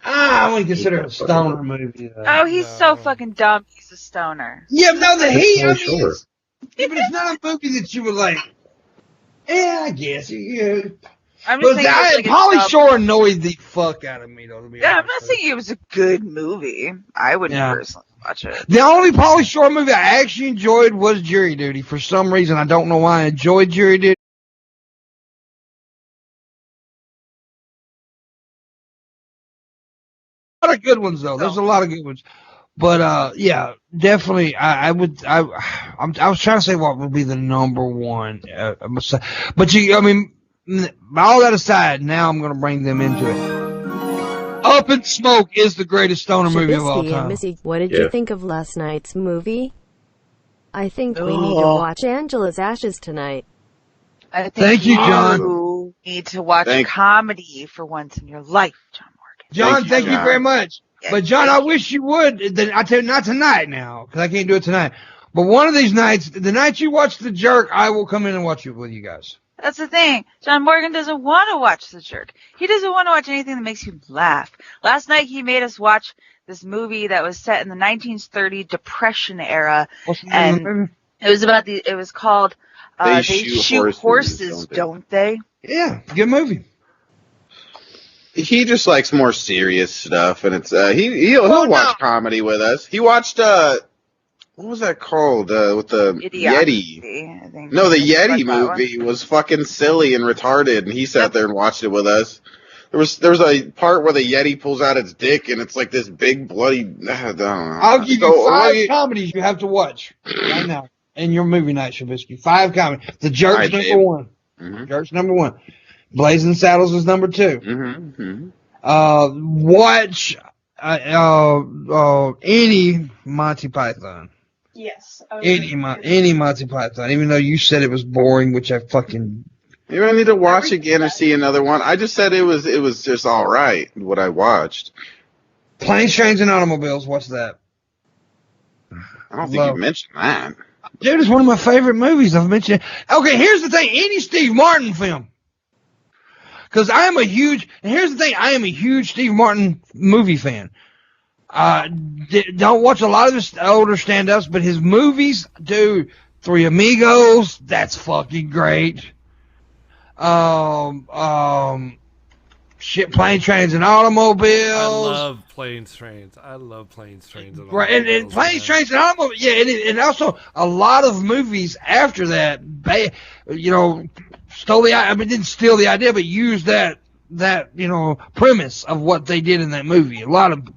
I wouldn't consider it a stoner movie. Oh, he's so fucking dumb. He's a stoner. Yeah, no, but it's not a movie that you would like. Yeah, I guess. Yeah. I'm just saying. Pauly Shore annoyed the fuck out of me, though. To be honest. I'm not saying it was a good movie. I wouldn't personally watch it. The only Pauly Shore movie I actually enjoyed was Jury Duty. For some reason, I don't know why I enjoyed Jury Duty. A lot of good ones, though. There's a lot of good ones. But, yeah, definitely, I was trying to say what would be the number one. But all that aside, now I'm going to bring them into it. Up in Smoke is the greatest stoner movie of all Shabisky time. and Missy, what did you think of last night's movie? I think we need to watch Angela's Ashes tonight. I think Thank you, John. You need to watch comedy for once in your life, John Morgan. John, thank you very much. Yeah, but John, I wish you would. I tell you, not tonight now, because I can't do it tonight. But one of these nights, the night you watch The Jerk, I will come in and watch it with you guys. That's the thing. John Morgan doesn't want to watch The Jerk. He doesn't want to watch anything that makes you laugh. Last night he made us watch this movie that was set in the 1930 Depression era, and it was called They Shoot Horses, Don't They? Yeah, good movie. He just likes more serious stuff, and it's he'll watch comedy with us. He watched what was that called? With the Yeti. I think. No, the Yeti movie was fucking silly and retarded, and he sat there and watched it with us. There was a part where the Yeti pulls out its dick, and it's like this big bloody. I don't know. I'll give you 5 comedies you have to watch right now in your movie night, Shabisky. 5 comedies. The Jerk's number 1. Mm-hmm. Jerk's number 1. Blazing Saddles is number 2. Mm-hmm. Watch any Monty Python. Yes. Any Monty Python, even though you said it was boring, which I fucking. Maybe I need to watch again or see another one. I just said it was just all right. What I watched. Planes, Trains, and Automobiles. What's that? I don't think you mentioned that. Dude, it's one of my favorite movies. I've mentioned it. Okay, here's the thing. Any Steve Martin film. Because I am a huge Steve Martin movie fan. Don't watch a lot of his older stand-ups, but his movies, dude, Three Amigos, that's fucking great. Planes, Trains, and Automobiles. I love Planes, Trains. And right, and Planes, Trains, and Automobiles. Yeah, and also a lot of movies after that, didn't steal the idea, but used that premise of what they did in that movie. A lot of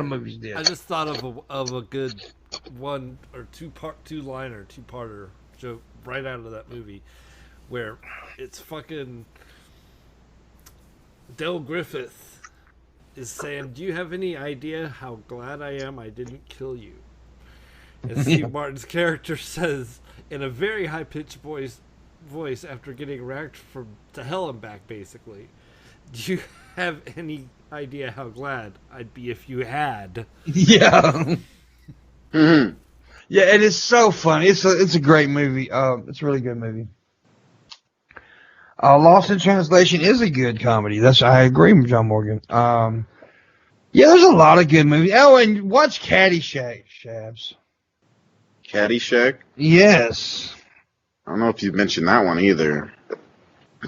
movies did. I just thought of a good one or two-parter joke right out of that movie, where it's fucking Del Griffith is saying, "Do you have any idea how glad I am I didn't kill you?" And Steve Martin's character says in a very high-pitched voice after getting racked to hell and back, basically, "Do you have any idea how glad I'd be if you had?" Yeah. Mm-hmm. Yeah, it is so funny. It's a great movie. It's a really good movie. Lost in Translation is a good comedy. I agree with John Morgan. Yeah, there's a lot of good movies. Oh, and watch Caddyshack, Shabs. Caddyshack? Yes. I don't know if you've mentioned that one either.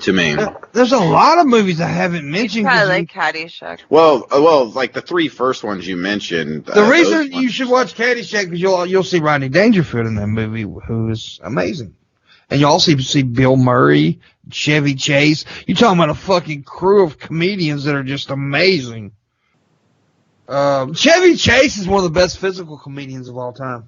To me, there's a lot of movies I haven't mentioned. I like Caddyshack. Well, like the three first ones you mentioned. The reason you should watch Caddyshack because you'll see Rodney Dangerfield in that movie, who is amazing, and you also see Bill Murray, Chevy Chase. You're talking about a fucking crew of comedians that are just amazing. Chevy Chase is one of the best physical comedians of all time.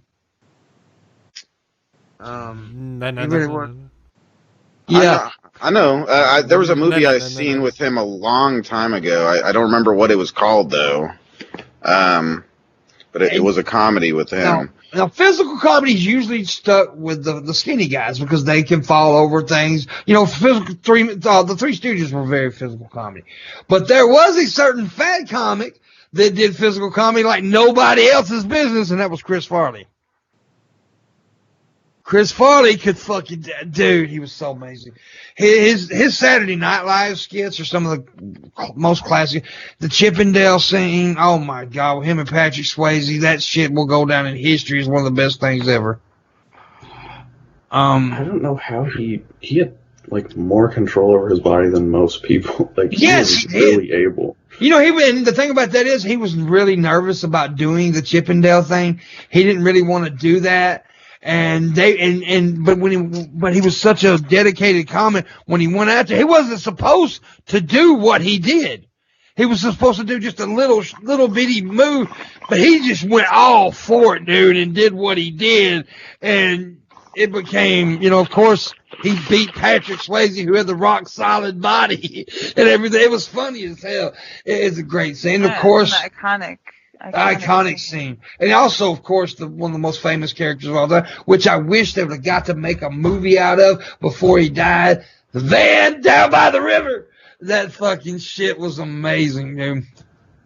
Yeah, I know. There was a movie I seen with him a long time ago. I don't remember what it was called though. But it was a comedy with him. Now physical comedy is usually stuck with the skinny guys because they can fall over things. You know, the Three Stooges were very physical comedy, but there was a certain fat comic that did physical comedy like nobody else's business, and that was Chris Farley. Chris Farley could fucking, dude, he was so amazing. His Saturday Night Live skits are some of the most classic. The Chippendale scene, oh my God, with him and Patrick Swayze, that shit will go down in history as one of the best things ever. I don't know how he had like more control over his body than most people. Like he was really able. You know, and the thing about that is he was really nervous about doing the Chippendale thing. He didn't really want to do that. But he was such a dedicated comic when he went out there. He wasn't supposed to do what he did. He was supposed to do just a little bitty move, but he just went all for it, dude, and did what he did. And it became, you know, of course, he beat Patrick Swayze, who had the rock solid body and everything. It was funny as hell. It's a great scene. Yeah, of course, iconic scene. And also, of course, one of the most famous characters of all time, which I wish they would have got to make a movie out of before he died. The van down by the river. That fucking shit was amazing, dude.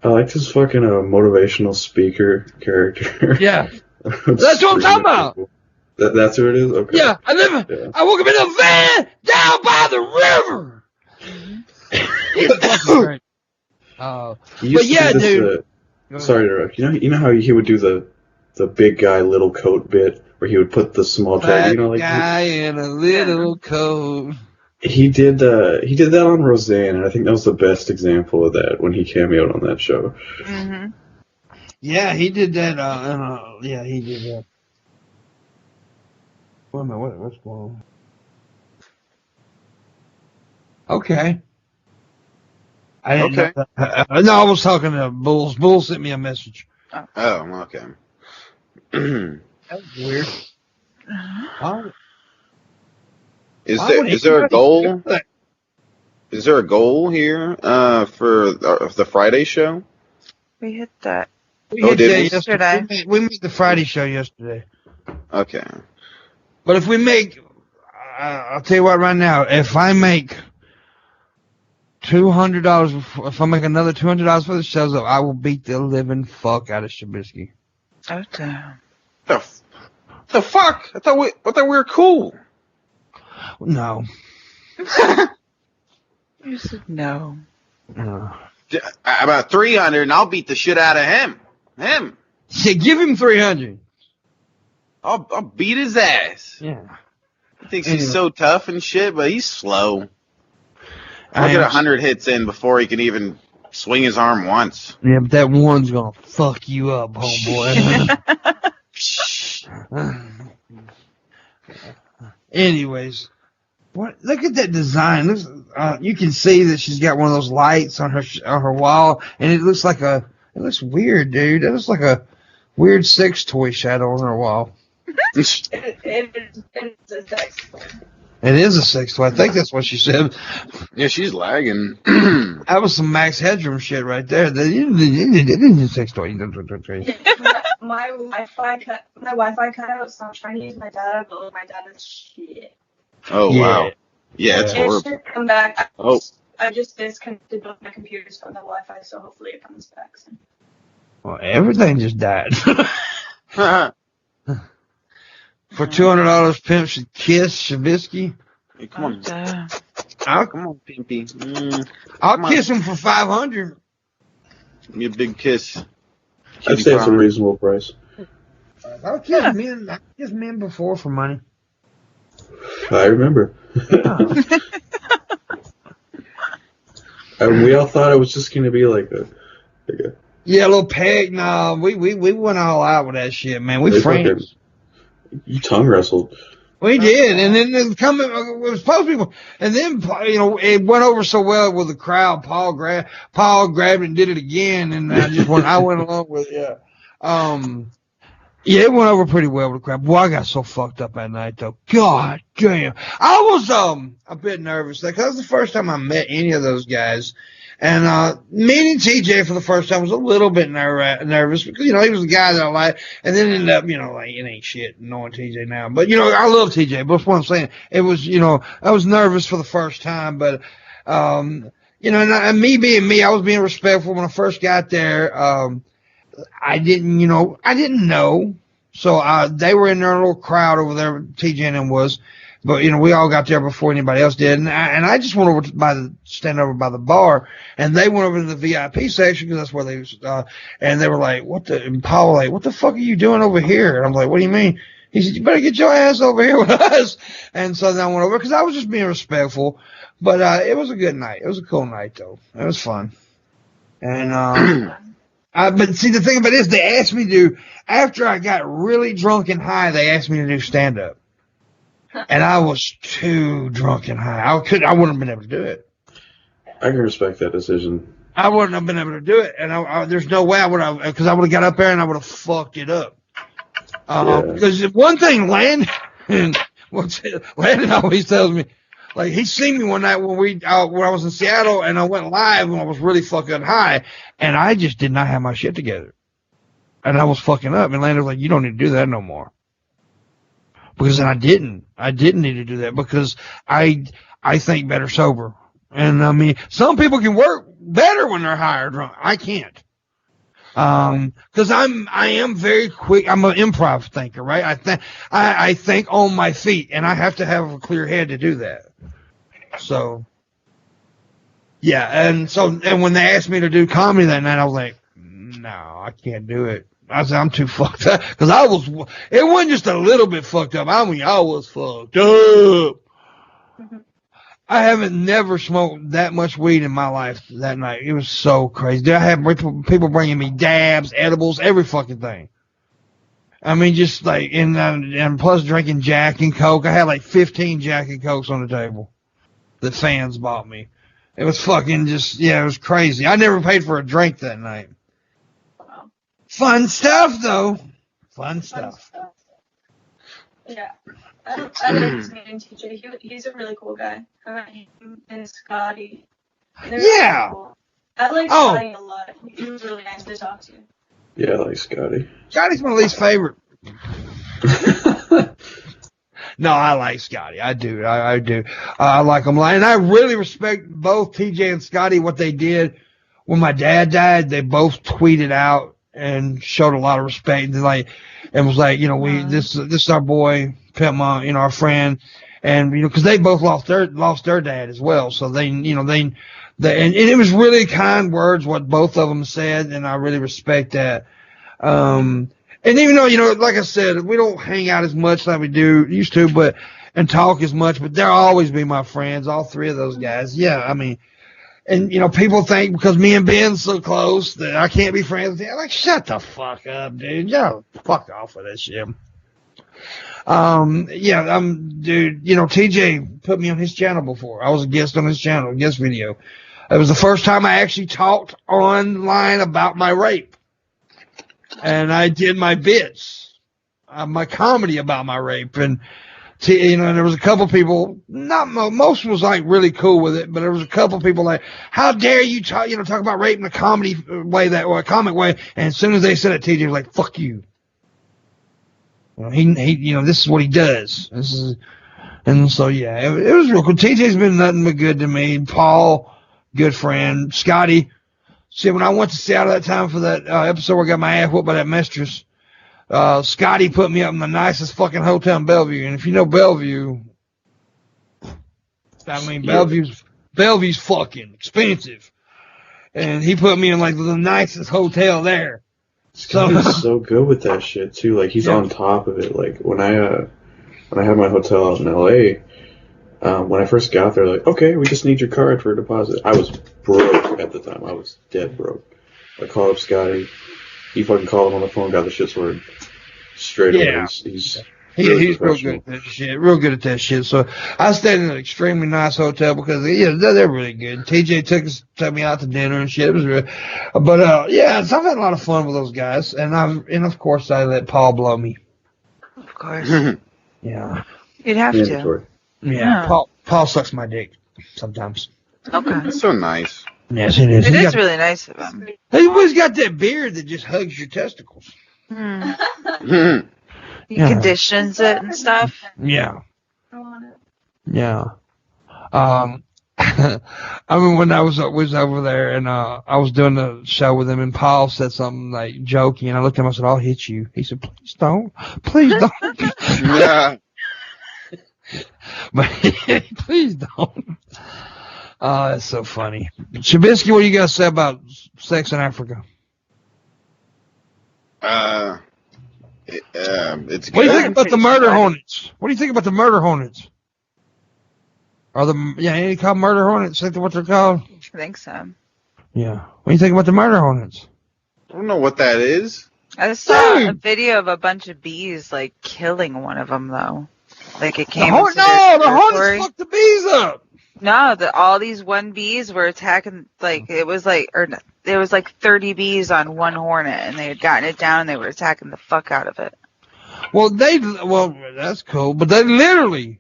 I liked his fucking motivational speaker character. Yeah. That's what I'm talking about. That's who it is? Okay. Yeah. I woke up in a van down by the river. It's fucking great. But yeah, dude. Sorry to interrupt. You know how he would do the big guy little coat bit where he would put the small tag, guy in a little coat. He did that on Roseanne, and I think that was the best example of that when he cameoed on that show. Mm-hmm. Yeah, he did that. Yeah, he did that. Wait a minute, what's going on? Okay. I didn't know that. No, I was talking to Bulls. Bulls sent me a message. Oh, okay. That's weird. Is there a goal? Is there a goal here for the Friday show? We hit that. We hit that yesterday. We made the Friday show yesterday. Okay. But if we make, I'll tell you what right now, if I make $200, if I make another $200 for the shows, I will beat the living fuck out of Shabisky. Oh, damn. The fuck? I thought we were cool. No. You said no. About 300, and I'll beat the shit out of him. Yeah, give him 300. I'll beat his ass. Yeah. He thinks he's so tough and shit, but he's slow. I'll get 100 hits in before he can even swing his arm once. Yeah, but that one's gonna fuck you up, homeboy. Anyways, look at that design. You can see that she's got one of those lights on her wall, and it looks weird, dude. It looks like a weird sex toy shadow on her wall. It is a sex toy. It is a sex toy. I think that's what she said. Yeah, she's lagging. That was some Max Headroom shit right there. It is a sex toy. My Wi-Fi cut out, so I'm trying to use my data, but my data's shit. Oh, Yeah. wow. Yeah, it's It horrible. should come back. Oh. I just disconnected both my computers from the Wi-Fi, so hopefully it comes back soon. Well, everything just died. For $200, Pimp should kiss Shabisky. Hey, come on. Come on, Pimpy. I'll kiss him for $500. Give me a big kiss. I'd say it's a reasonable price. I'll kiss men before for money. I remember. And we all thought it was just going to be like a Yeah, a little peg. Nah, we went all out with that shit, man. We friends. You tongue wrestled. We did, and then it was supposed to be, and then it went over so well with the crowd. Paul grabbed it and did it again, and I went along with it. Yeah. Yeah, it went over pretty well with the crowd. Boy, I got so fucked up that night, though. God damn. I was a bit nervous because that was the first time I met any of those guys. And meeting TJ for the first time was a little bit nervous because, he was a guy that I liked. And then ended up, it ain't shit knowing TJ now. But, I love TJ. But that's what I'm saying. It was, I was nervous for the first time. But, and me being me, I was being respectful when I first got there. I didn't know. So they were in their little crowd over there, TJ and them was. But, we all got there before anybody else did. And I just went over stand over by the bar, and they went over to the VIP section because that's where they was, and they were like, and Paul was like, what the fuck are you doing over here? And I'm like, what do you mean? He said, you better get your ass over here with us. And so then I went over because I was just being respectful. But, it was a good night. It was a cool night, though. It was fun. And, but see, the thing about it is they asked me to, after I got really drunk and high, they asked me to do stand-up. And I was too drunk and high. I wouldn't have been able to do it. I can respect that decision. I wouldn't have been able to do it. And there's no way I would have, because I would have got up there and I would have fucked it up. Because one thing, Landon always tells me, like, he seen me one night when I was in Seattle and I went live when I was really fucking high, and I just did not have my shit together. And I was fucking up. And Landon was like, you don't need to do that no more. Because then I didn't need to do that because I think better sober. And I mean, some people can work better when they're high or drunk. I can't. Cause I am very quick. I'm an improv thinker, right? I think on my feet and I have to have a clear head to do that. So yeah. And when they asked me to do comedy that night, I was like, no, I can't do it. I said, I'm too fucked up. Because it wasn't just a little bit fucked up. I mean, I was fucked up. I haven't never smoked that much weed in my life that night. It was so crazy. I had people bringing me dabs, edibles, every fucking thing. I mean, just like, and plus drinking Jack and Coke. I had like 15 Jack and Cokes on the table. The fans bought me. It was fucking it was crazy. I never paid for a drink that night. Fun stuff, though. Fun stuff. Yeah. I like meeting TJ. He's a really cool guy. I met him and Scotty. They're really cool. I like Scotty a lot. He was really nice to talk to. Yeah, I like Scotty. Scotty's my least favorite. No, I like Scotty. I do. I do. I like him. And I really respect both TJ and Scotty, what they did. When my dad died, they both tweeted out and showed a lot of respect and was like, this is our boy Pimpmunk, our friend, and because they both lost their dad as well, so they and it was really kind words what both of them said, and I really respect that. And even though like I said, we don't hang out as much like we used to, and talk as much, but they'll always be my friends, all three of those guys. Yeah, I mean. And, people think because me and Ben's so close that I can't be friends with him. Like, shut the fuck up, dude. Yo, fuck off with that shit. Dude, TJ put me on his channel before. I was a guest on his channel, guest video. It was the first time I actually talked online about my rape. And I did my bits, my comedy about my rape. And There was a couple people, most was like really cool with it, but there was a couple people like, how dare you talk about rape in a comedy way or a comic way. And as soon as they said it, TJ was like, fuck you. He this is what he does. And so, yeah, it was real cool. TJ's been nothing but good to me. Paul, good friend. Scotty, when I went to Seattle that time for that episode where I got my ass whooped by that mistress, Scotty put me up in the nicest fucking hotel in Bellevue. And if you know Bellevue, I mean, Bellevue's fucking expensive. And he put me in like the nicest hotel there. Scotty's so good with that shit too. Like he's on top of it. Like when I had my hotel out in LA, when I first got there, like, okay, we just need your card for a deposit. I was broke at the time. I was dead broke. I called up Scotty. He fucking called him on the phone, got the shit sorted straight away. He's real good at that shit. Real good at that shit. So I stayed in an extremely nice hotel because they're really good. TJ took me out to dinner and shit. It was real. But so I've had a lot of fun with those guys, and of course I let Paul blow me. Of course. Yeah. You'd have to. Yeah. Paul sucks my dick sometimes. Okay. That's so nice. Yes, it is. It is really nice of him. He's always got that beard that just hugs your testicles. He conditions it and stuff. Yeah. I want it. Yeah. I mean, when I was over there and I was doing the show with him, and Paul said something like joking, and I looked at him and I said, "I'll hit you." He said, "Please don't. Please don't." Yeah. But please don't. That's so funny. Shabisky, what do you guys say about sex in Africa? It's good. What do you think about the murder hornets? What do you think about the murder hornets? Any called murder hornets? Is that what they're called? I think so. Yeah. What do you think about the murder hornets? I don't know what that is. I saw a video of a bunch of bees like killing one of them though. Like it came. The hornets fucked the bees up. No, all these one bees were attacking. Like there was like 30 bees on one hornet, and they had gotten it down. And they were attacking the fuck out of it. Well, that's cool, but they literally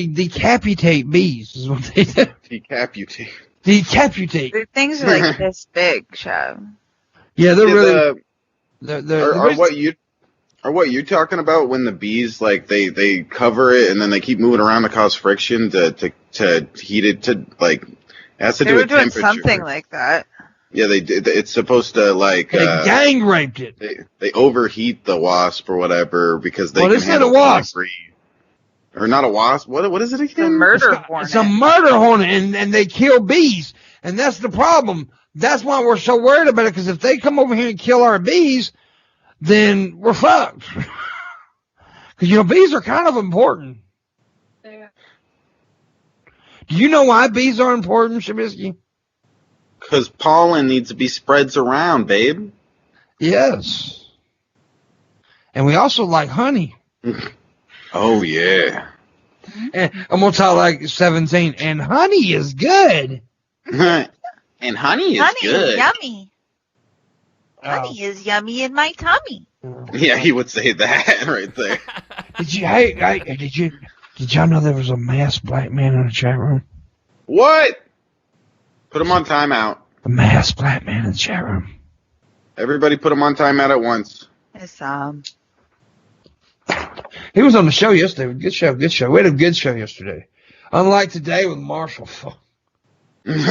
decapitate bees. Is what they do. Decapitate. The things are like this big, Shab. Yeah, they're really. Are what you're talking about when the bees like they cover it and then they keep moving around to cause friction to heat it to like it has to do with temperature. They were doing something like that. Yeah, they did. It's supposed to like they gang raped it. They overheat the wasp or whatever because they can handle a wasp. Or not a wasp. What is it again? It's a murder hornet. It's a murder hornet, and they kill bees, and that's the problem. That's why we're so worried about it, because if they come over here and kill our bees, then we're fucked. Because, bees are kind of important. Yeah. Do you know why bees are important, Shabisky? Because pollen needs to be spreads around, babe. Yes. And we also like honey. Oh, yeah. And I'm going to talk like 17. And honey is good. And honey is good. Is yummy. Honey is yummy in my tummy. Yeah, he would say that right there. Did y'all know there was a masked black man in the chat room? What? Put him on timeout. A masked black man in the chat room. Everybody put him on timeout at once. It's He was on the show yesterday. Good show. We had a good show yesterday. Unlike today with Marshall. That's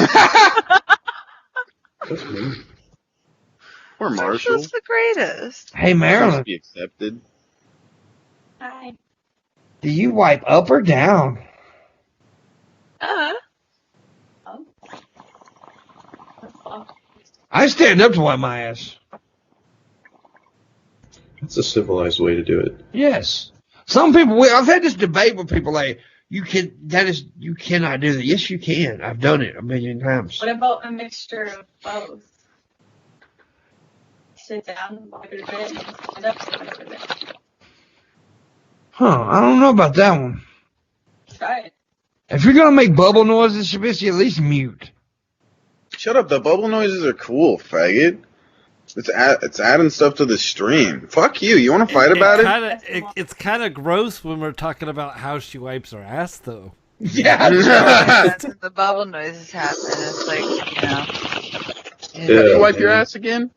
me. Poor Marshall. Marshall's the greatest. Hey, Marilyn. Must be accepted. Hi. Do you wipe up or down? Oh. I stand up to wipe my ass. That's a civilized way to do it. Yes. Some people, I've had this debate with people like, you cannot do that. Yes, you can. I've done it a million times. What about a mixture of both? Sit down, wipe it a bit, and stand up, wipe it a bit. Huh, I don't know about that one. Try it. If you're going to make bubble noises, Shabisky, at least mute. Shut up. The bubble noises are cool, faggot. It's adding stuff to the stream. Fuck you. You want to fight about it? It's kind of gross when we're talking about how she wipes her ass, though. Yeah. The bubble noises happen. It's like, you know. How do you wipe your ass again?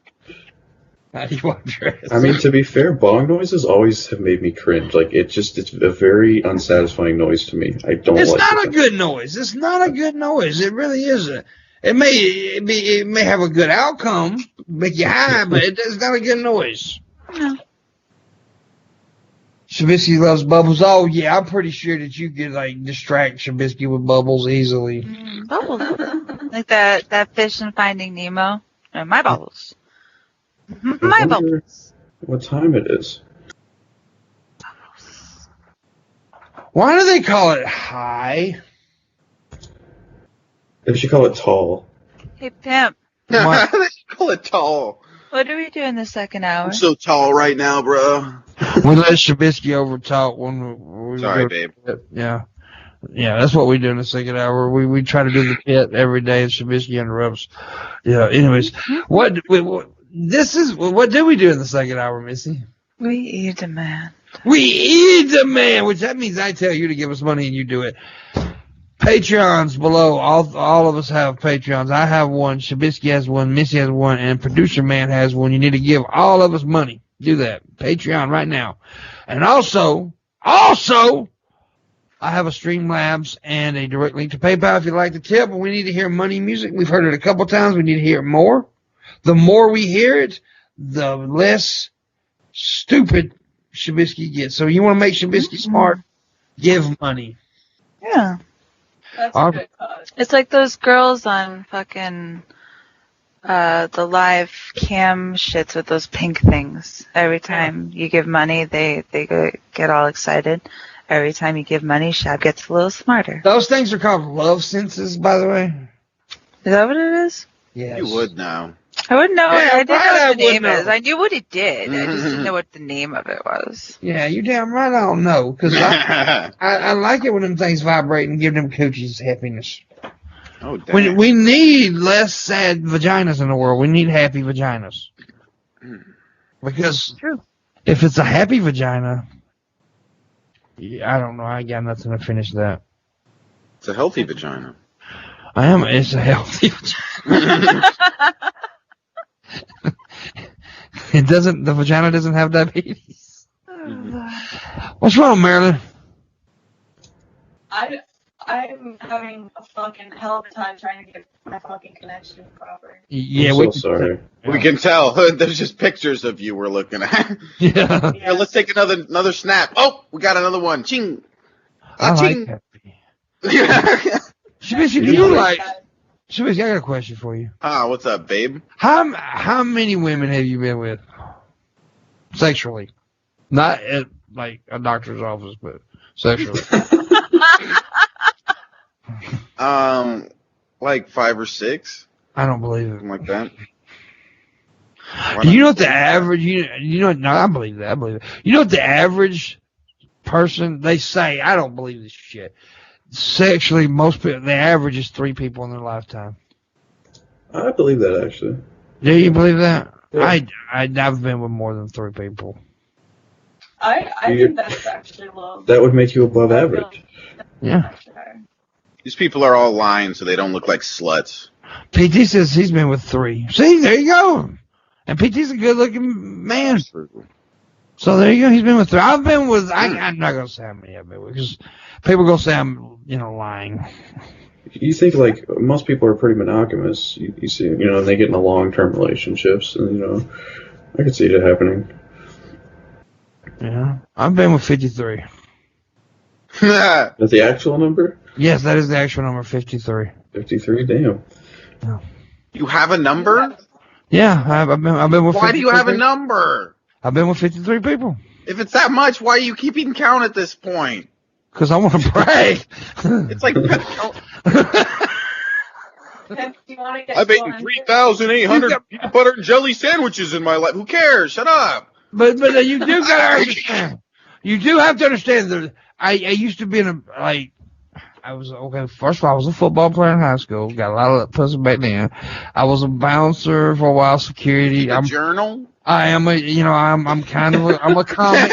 How do you wipe your ass? I mean, to be fair, bong noises always have made me cringe. Like, it's a very unsatisfying noise to me. I don't. It's like not a good noise. It's not a good noise. It really isn't. It may have a good outcome, make you high, but it's not a good noise. No. Shabisky loves bubbles. Oh yeah, I'm pretty sure that you could like distract Shabisky with bubbles easily. Bubbles, like that fish in Finding Nemo. My bubbles. My bubbles. What time it is? Why do they call it high? They should call it tall. Hey Pimp, They should call it tall. what do we do in the second hour? I'm so tall right now, bro. We let Shabisky over talk when we Sorry, babe. Yeah. Yeah, that's what we do in the second hour. We try to do the pit every day and Shabisky interrupts. Yeah, anyways. What do we do in the second hour, Missy? We eat a man. We eat a man, which that means I tell you to give us money and you do it. Patreons below. All of us have Patreons. I have one. Shabisky has one. Missy has one. And Producer Man has one. You need to give all of us money. Do that. Patreon right now. And also, I have a Streamlabs and a direct link to PayPal if you'd like to tip. But we need to hear money music. We've heard it a couple times. We need to hear it more. The more we hear it, the less stupid Shabisky gets. So you want to make Shabisky smart? Give money. Yeah. That's a good cause. It's like those girls on fucking the live cam shits with those pink things. Every time you give money, they get all excited. Every time you give money, Shab gets a little smarter. Those things are called love senses, by the way. Is that what it is? Yes. You would know. I wouldn't know. Yeah, I didn't know right, I what the would name know. is. I knew what it did. I just didn't know what the name of it was. Yeah, you damn right I don't know. Because I like it when them things vibrate and give them coochies happiness. Oh, damn. We need less sad vaginas in the world. We need happy vaginas. Because if it's a happy vagina, I don't know. I got nothing to finish that. It's a healthy vagina. It's a healthy vagina. The vagina doesn't have diabetes. What's wrong, Marilyn? I'm having a fucking hell of a time trying to get my fucking connection proper. Yeah, I'm so sorry. We can tell. There's just pictures of you we're looking at. Yeah. Here, let's take another snap. Oh, we got another one. Ching. I like Ching. that. Shabisky, do you like... Shabisky, I got a question for you. What's up, babe? How many women have you been with? Sexually. Not at, like, a doctor's office, but sexually. Like 5 or 6. I don't believe it. Something like that. Do you know what the average, no, I believe that, You know what the average person, they say, I don't believe this shit. Sexually, most people, the average is 3 people in their lifetime. I believe that, actually. Do you believe that? Yeah. I've been with more than 3 people. I think that's actually low. That would make you above average. Yeah. These people are all lying so they don't look like sluts. PT says he's been with 3. See, there you go. And PT's a good-looking man. So there you go. He's been with 3. I've been with. I'm not gonna say how many I've been with because people gonna say I'm, lying. You think like most people are pretty monogamous. You see, and they get into long-term relationships, and I could see it happening. Yeah, I've been with 53. That's the actual number? Yes, that is the actual number, 53. 53. Damn. Yeah. You have a number? Yeah, I've been with. Why do you have a number? I've been with 53 people. If it's that much, why are you keeping count at this point? Because I want to brag. It's like I've eaten 3,800 peanut butter and jelly sandwiches in my life. Who cares? Shut up. But you do gotta understand. You do have to understand that I used to be okay. First of all, I was a football player in high school. Got a lot of pussy back then. I was a bouncer for a while, security. I'm journal. I am a, I'm kind of, I'm a comic.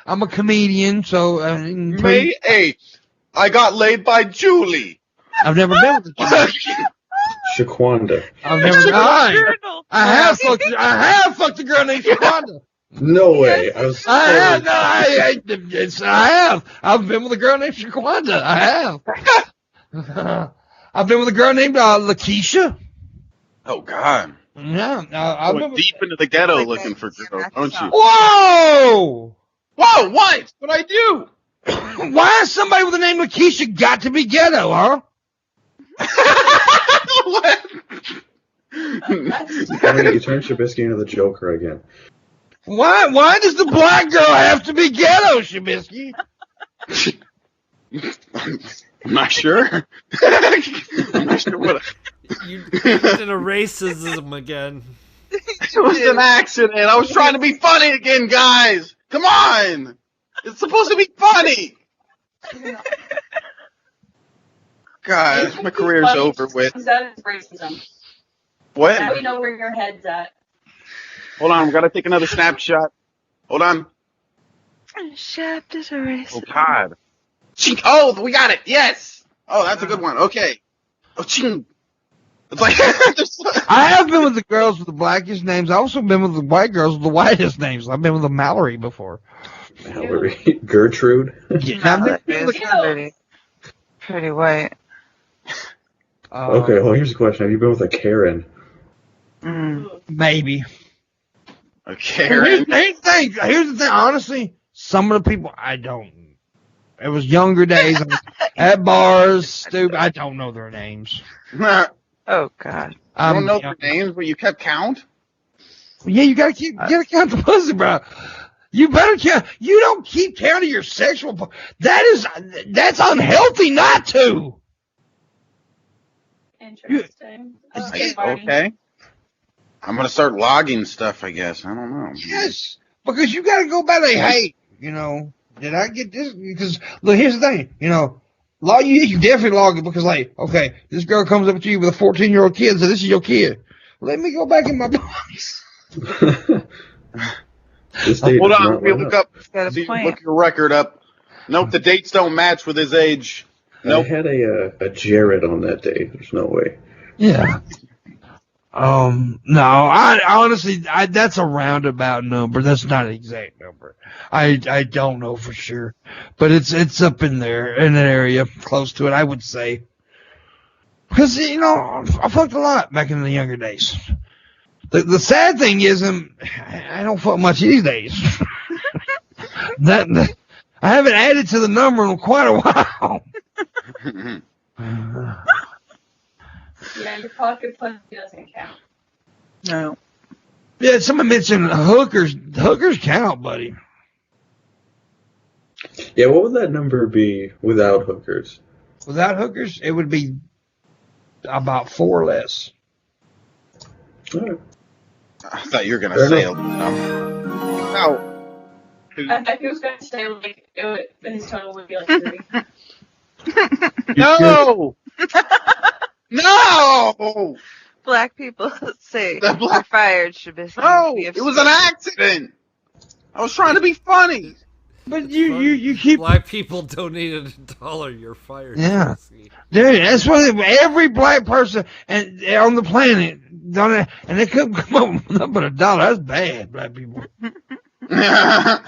I'm a comedian. So, May 8th, I got laid by Julie. I've never been with a Shaquanda. I've never died. I have fucked a girl named Shaquanda. No way. I have. I've been with a girl named Shaquanda. I have. I've been with a girl named Lakeisha. Oh, God. Yeah. I've been deep into the ghetto looking for girls, don't you? Whoa! Whoa, what? What'd I do? Why has somebody with the name Lakeisha got to be ghetto, huh? What? You turned Shabisky into the Joker again. Why does the black girl have to be ghetto, Shabisky? I'm not sure. I'm not sure what. You did a racism again. It was an accident. I was trying to be funny again, guys. Come on. It's supposed to be funny. God, my career's over with. That is racism. What? Now we know where your head's at. Hold on, we gotta take another snapshot. Hold on. Shaft is a race. Oh, God. Oh, we got it. Yes. Oh, that's a good one. Okay. Oh, ching. It's like I have been with the girls with the blackest names. I've also been with the white girls with the whitest names. I've been with a Mallory before. Mallory. Gertrude. Yeah, pretty white. Okay, well, here's a question. Have you been with a Karen? Maybe. A Karen? Here's the thing. Honestly, some of the people, I don't. It was younger days. At bars, stupid. I don't know their names. Oh, God. You don't know their names, but you kept count? Yeah, you gotta count the pussy, bro. You better count. You don't keep counting your sexual. That's unhealthy not to. Interesting. Okay. I'm gonna start logging stuff, I guess. I don't know. Yes, because you gotta go by the hey, did I get this? Because look, here's the thing, log you definitely log it because okay, this girl comes up to you with a 14-year-old kid, so this is your kid. Let me go back in my box. Hold on, let me look up. Look your record up. Nope, the dates don't match with his age. Nope. I had a Jared on that day. There's no way. Yeah. No, I honestly, that's a roundabout number. That's not an exact number. I don't know for sure, but it's up in there, in that area, close to it, I would say. Because, I fucked a lot back in the younger days. The sad thing is, I don't fuck much these days. I haven't added to the number in quite a while. Yeah, your pocket pussy doesn't count. No. Yeah, someone mentioned hookers. Hookers count, buddy. Yeah, what would that number be without hookers? Without hookers, it would be about 4 less. Right. I thought you were gonna say a no. I thought he was gonna say his total would be 3. No. No! Black people say you're fired, Shabisky. No, it was an accident. I was trying to be funny. But you keep black people donated $1. You're fired. Yeah, dude, that's why every black person on the planet and they couldn't come up with nothing but $1. That's bad, black people. That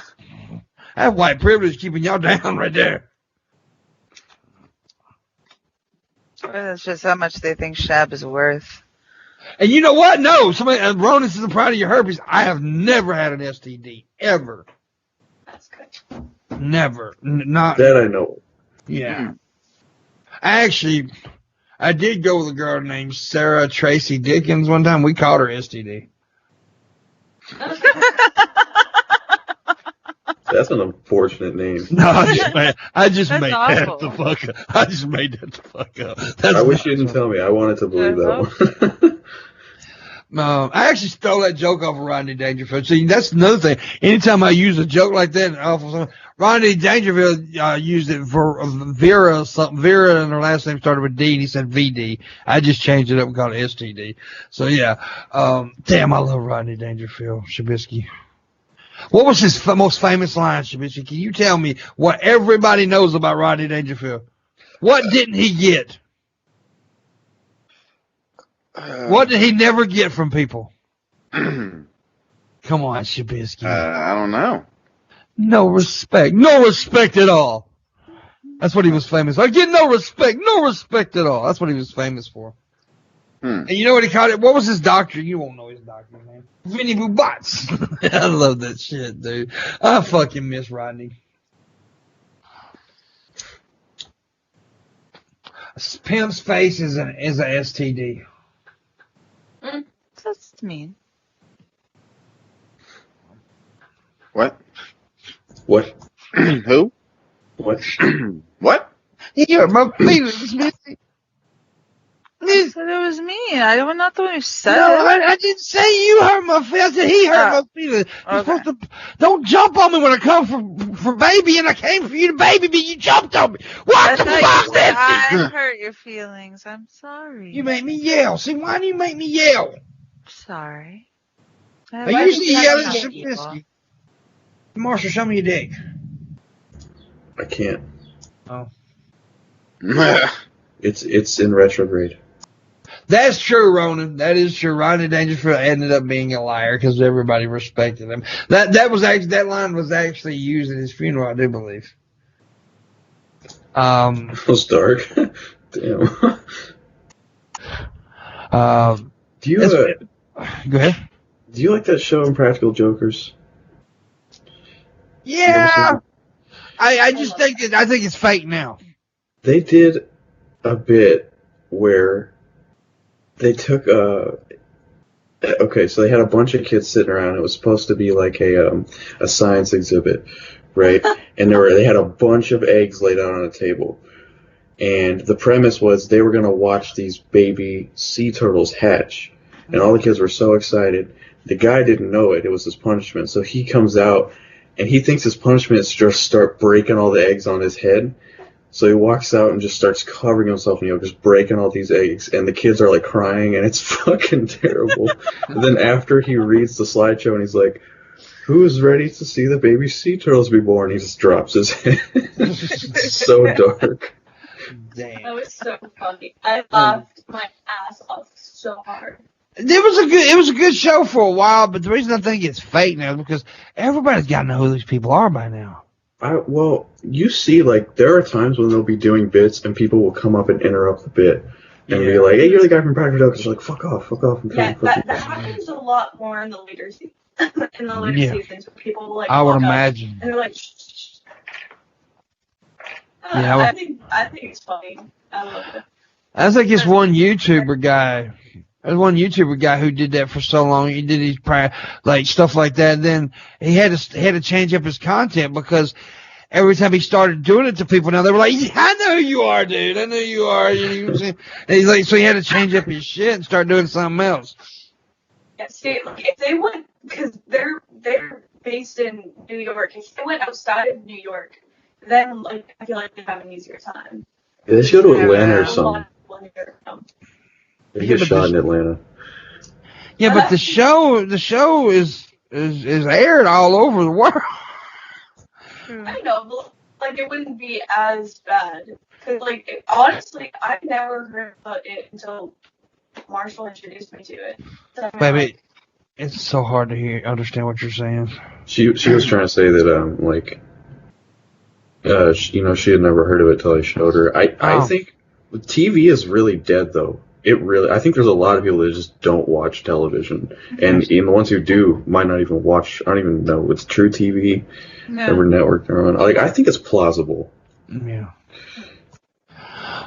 white privilege keeping y'all down right there. That's just how much they think Shab is worth. And you know what? No, Ronan is proud of your herpes. I have never had an STD ever. That's good. Never, not that I know. Yeah, actually, I did go with a girl named Sarah Tracy Dickens one time. We called her STD. That's an unfortunate name. No, I just made that awful. the fuck up. I just made that the fuck up. I wish you didn't tell me. I wanted to believe that one. I actually stole that joke off of Rodney Dangerfield. See, that's another thing. Anytime I use a joke like that, Rodney Dangerfield used it for Vera something. Vera and her last name started with D, and he said VD. I just changed it up and called it STD. So yeah, damn, I love Rodney Dangerfield. Shabisky. What was his most famous line, Shabisky? Can you tell me what everybody knows about Rodney Dangerfield? What didn't he get? What did he never get from people? Come on, Shabisky. I don't know. No respect. No respect at all. That's what he was famous for. I get no respect. No respect at all. That's what he was famous for. And you know what he called it? What was his doctor? You won't know his doctor name. Vinny Boobats. I love that shit, dude. I fucking miss Rodney. Pimp's face is a STD. That's mean. What? What? Who? What? What? He hurt my feelings, Missy. I said it was me. I'm not the one who said No, it. I didn't say you hurt my feelings. I said he hurt my feelings. You're supposed to, don't jump on me when I come for baby, and I came for you to baby me. You jumped on me. What the fuck, Missy? I hurt your feelings. I'm sorry. You made me yell. See, why do you make me yell? Sorry. I usually yell at Shabisky. Marshall, show me your dick. I can't. Oh. It's in retrograde. That's true, Ronan. That is true. Rodney Dangerfield ended up being a liar because everybody respected him. That line was actually used at his funeral, I do believe. It was dark. Damn. Do you go ahead. Do you like that show Impractical Jokers? Yeah. I just think it's fake now. They did a bit where they took okay, so they had a bunch of kids sitting around. It was supposed to be like a science exhibit, right? And they had a bunch of eggs laid out on a table. And the premise was they were going to watch these baby sea turtles hatch. And all the kids were so excited. The guy didn't know it. It was his punishment. So he comes out, and he thinks his punishment is just start breaking all the eggs on his head. So he walks out and just starts covering himself and, just breaking all these eggs. And the kids are, crying, and it's fucking terrible. And then after he reads the slideshow, and he's like, who's ready to see the baby sea turtles be born? He just drops his head. It's so dark. Damn. That was so funny. I laughed my ass off so hard. It was a good show for a while, but the reason I think it's fake now is because everybody's got to know who these people are by now. Well, you see, there are times when they'll be doing bits and people will come up and interrupt the bit and be like, hey, you're the guy from Practical Jokers. Like, fuck off. That happens a lot more in the later seasons. Seasons, where people will, I would imagine. And they're like, shh. I think it's funny. I love it. I think it's one YouTuber guy. There's one YouTuber guy who did that for so long. He did his stuff like that. And then he had to change up his content because every time he started doing it to people, now they were like, yeah, I know who you are, dude. I know who you are. You know what I'm saying? And he's like, so he had to change up his shit and start doing something else. Yeah, see, if they went, because they're based in New York. If they went outside of New York, then I feel like they have an easier time. Yeah, they should go to Atlanta or something. They get shot in Atlanta. Yeah, but the show is aired all over the world. I know, but it wouldn't be as bad. Cause honestly, I've never heard about it until Marshall introduced me to it. So Baby, it's so hard to understand what you're saying. She was trying to say that she had never heard of it till I showed her. I think TV is really dead though. I think there's a lot of people that just don't watch television. And even the ones who do might not even watch, I don't even know, it's True TV, every network they're on. I think it's plausible. Yeah.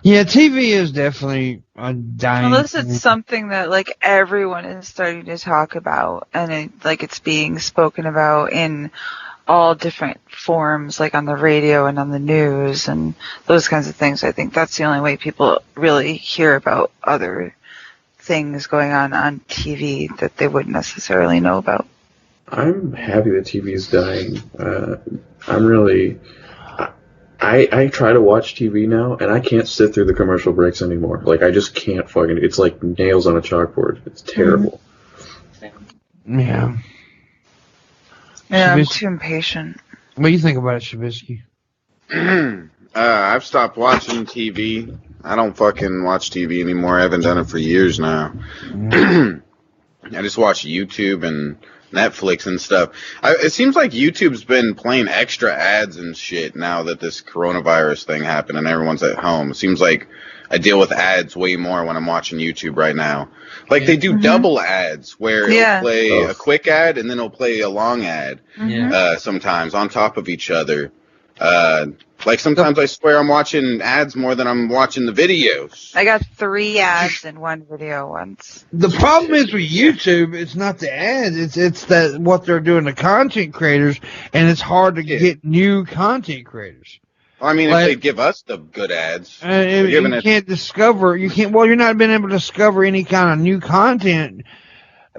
Yeah, TV is definitely a dying. Unless it's something that everyone is starting to talk about, and it's being spoken about in all different forms, on the radio and on the news and those kinds of things. I think that's the only way people really hear about other things going on TV that they wouldn't necessarily know about. I'm happy the TV's dying. I'm really... I try to watch TV now, and I can't sit through the commercial breaks anymore. Like, I just can't fucking... It's like nails on a chalkboard. It's terrible. Yeah. Yeah, I'm too impatient. What do you think about it, Shabisky? I've stopped watching TV. I don't fucking watch TV anymore. I haven't done it for years now. I just watch YouTube and Netflix and stuff. It seems like YouTube's been playing extra ads and shit now that this coronavirus thing happened and everyone's at home. It seems like I deal with ads way more when I'm watching YouTube right now. Like, they do double ads where it'll play a quick ad and then it'll play a long ad sometimes on top of each other. Like, sometimes I swear I'm watching ads more than I'm watching the videos. I got 3 ads in one video once. The problem is with YouTube, it's not the ads, it's that what they're doing to content creators, and it's hard to get new content creators. I mean, if they give us the good ads, you can't discover, you're not being able to discover any kind of new content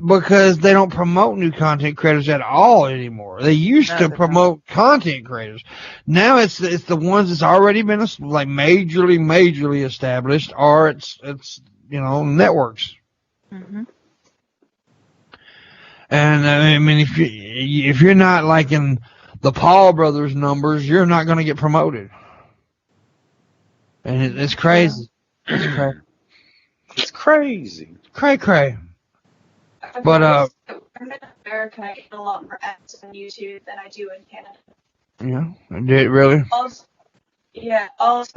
because they don't promote new content creators at all anymore. They used to promote content creators. Now it's the ones that's already been like majorly established, or it's networks. Mm-hmm. And I mean, if you're not like in the Paul brothers numbers, you're not going to get promoted. And it's crazy. It's crazy. It's crazy. Cray. But I'm in America, I get a lot more ads on YouTube than I do in Canada. Yeah, did it really? Also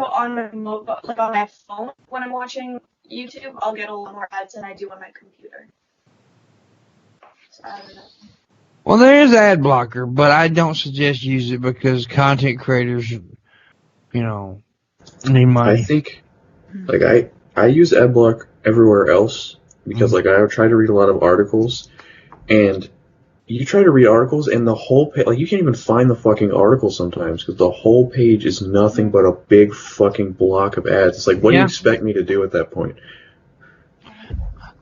on my mobile, like on my phone, when I'm watching YouTube, I'll get a lot more ads than I do on my computer. So I don't know. Well, there is ad blocker, but I don't suggest use it because content creators, need money. I think, like, I use adblock everywhere else because, like, I try to read a lot of articles, and you try to read articles, and the whole page, like, you can't even find the fucking article sometimes because the whole page is nothing but a big fucking block of ads. It's like, what do you expect me to do at that point?